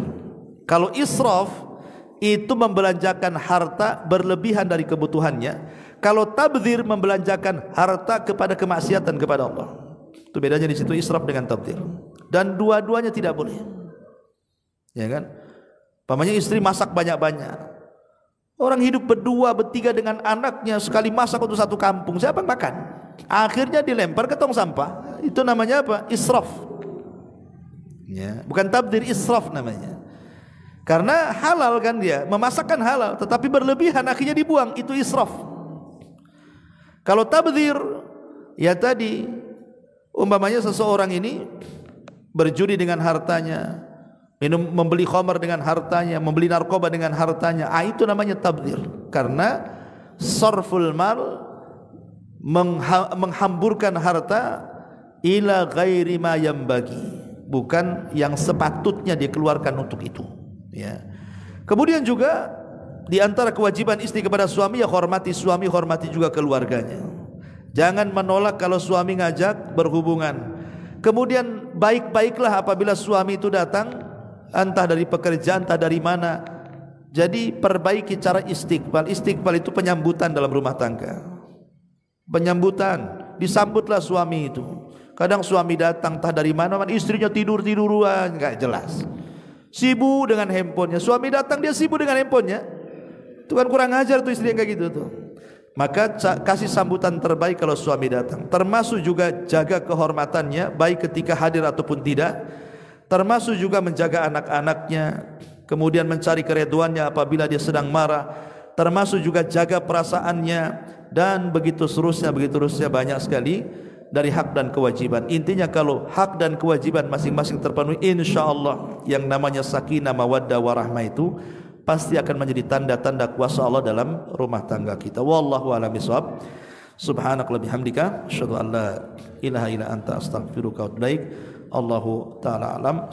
Kalau israf itu membelanjakan harta berlebihan dari kebutuhannya. Kalau tabdzir membelanjakan harta kepada kemaksiatan kepada Allah. Itu bedanya di situ israf dengan tabdzir. Dan dua-duanya tidak boleh. Ya kan? Pamannya istri masak banyak-banyak. Orang hidup berdua, bertiga dengan anaknya, sekali masak untuk satu kampung, siapa yang makan? Akhirnya dilempar ke tong sampah. Itu namanya apa? Israf. Ya, bukan tabdzir, israf namanya. Karena halal kan dia, memasakkan halal, tetapi berlebihan akhirnya dibuang, itu israf. Kalau tabdzir, ya tadi umpamanya seseorang ini berjudi dengan hartanya, membeli khamar dengan hartanya, membeli narkoba dengan hartanya, itu namanya tabdzir. Karena sarful mal, menghamburkan harta ila ghairi ma yambagi, bukan yang sepatutnya dikeluarkan untuk itu. Ya. Kemudian juga di antara kewajiban istri kepada suami, ya hormati suami, hormati juga keluarganya. Jangan menolak kalau suami ngajak berhubungan. Kemudian baik-baiklah apabila suami itu datang, entah dari pekerjaan, entah dari mana. Jadi perbaiki cara istiqbal. Istiqbal itu penyambutan dalam rumah tangga. Penyambutan, disambutlah suami itu. Kadang suami datang entah dari mana, istrinya tidur-tiduran, enggak jelas. Sibuk dengan handphonenya. Suami datang dia sibuk dengan handphonenya. Itu kan kurang ajar tuh istri yang kayak gitu tuh. Maka kasih sambutan terbaik kalau suami datang. Termasuk juga jaga kehormatannya, baik ketika hadir ataupun tidak. Termasuk juga menjaga anak-anaknya, kemudian mencari keridhoannya apabila dia sedang marah. Termasuk juga jaga perasaannya, dan begitu seterusnya banyak sekali dari hak dan kewajiban. Intinya kalau hak dan kewajiban masing-masing terpenuhi, insyaallah yang namanya sakinah, mawaddah, warahmah itu pasti akan menjadi tanda-tanda kuasa Allah dalam rumah tangga kita. Wallahu a'lam bishawab. Subhanakallahumma bihamdika asyhadu an la ilaha illa anta astaghfiruka wa atubu ilaik. Allahu taala alam.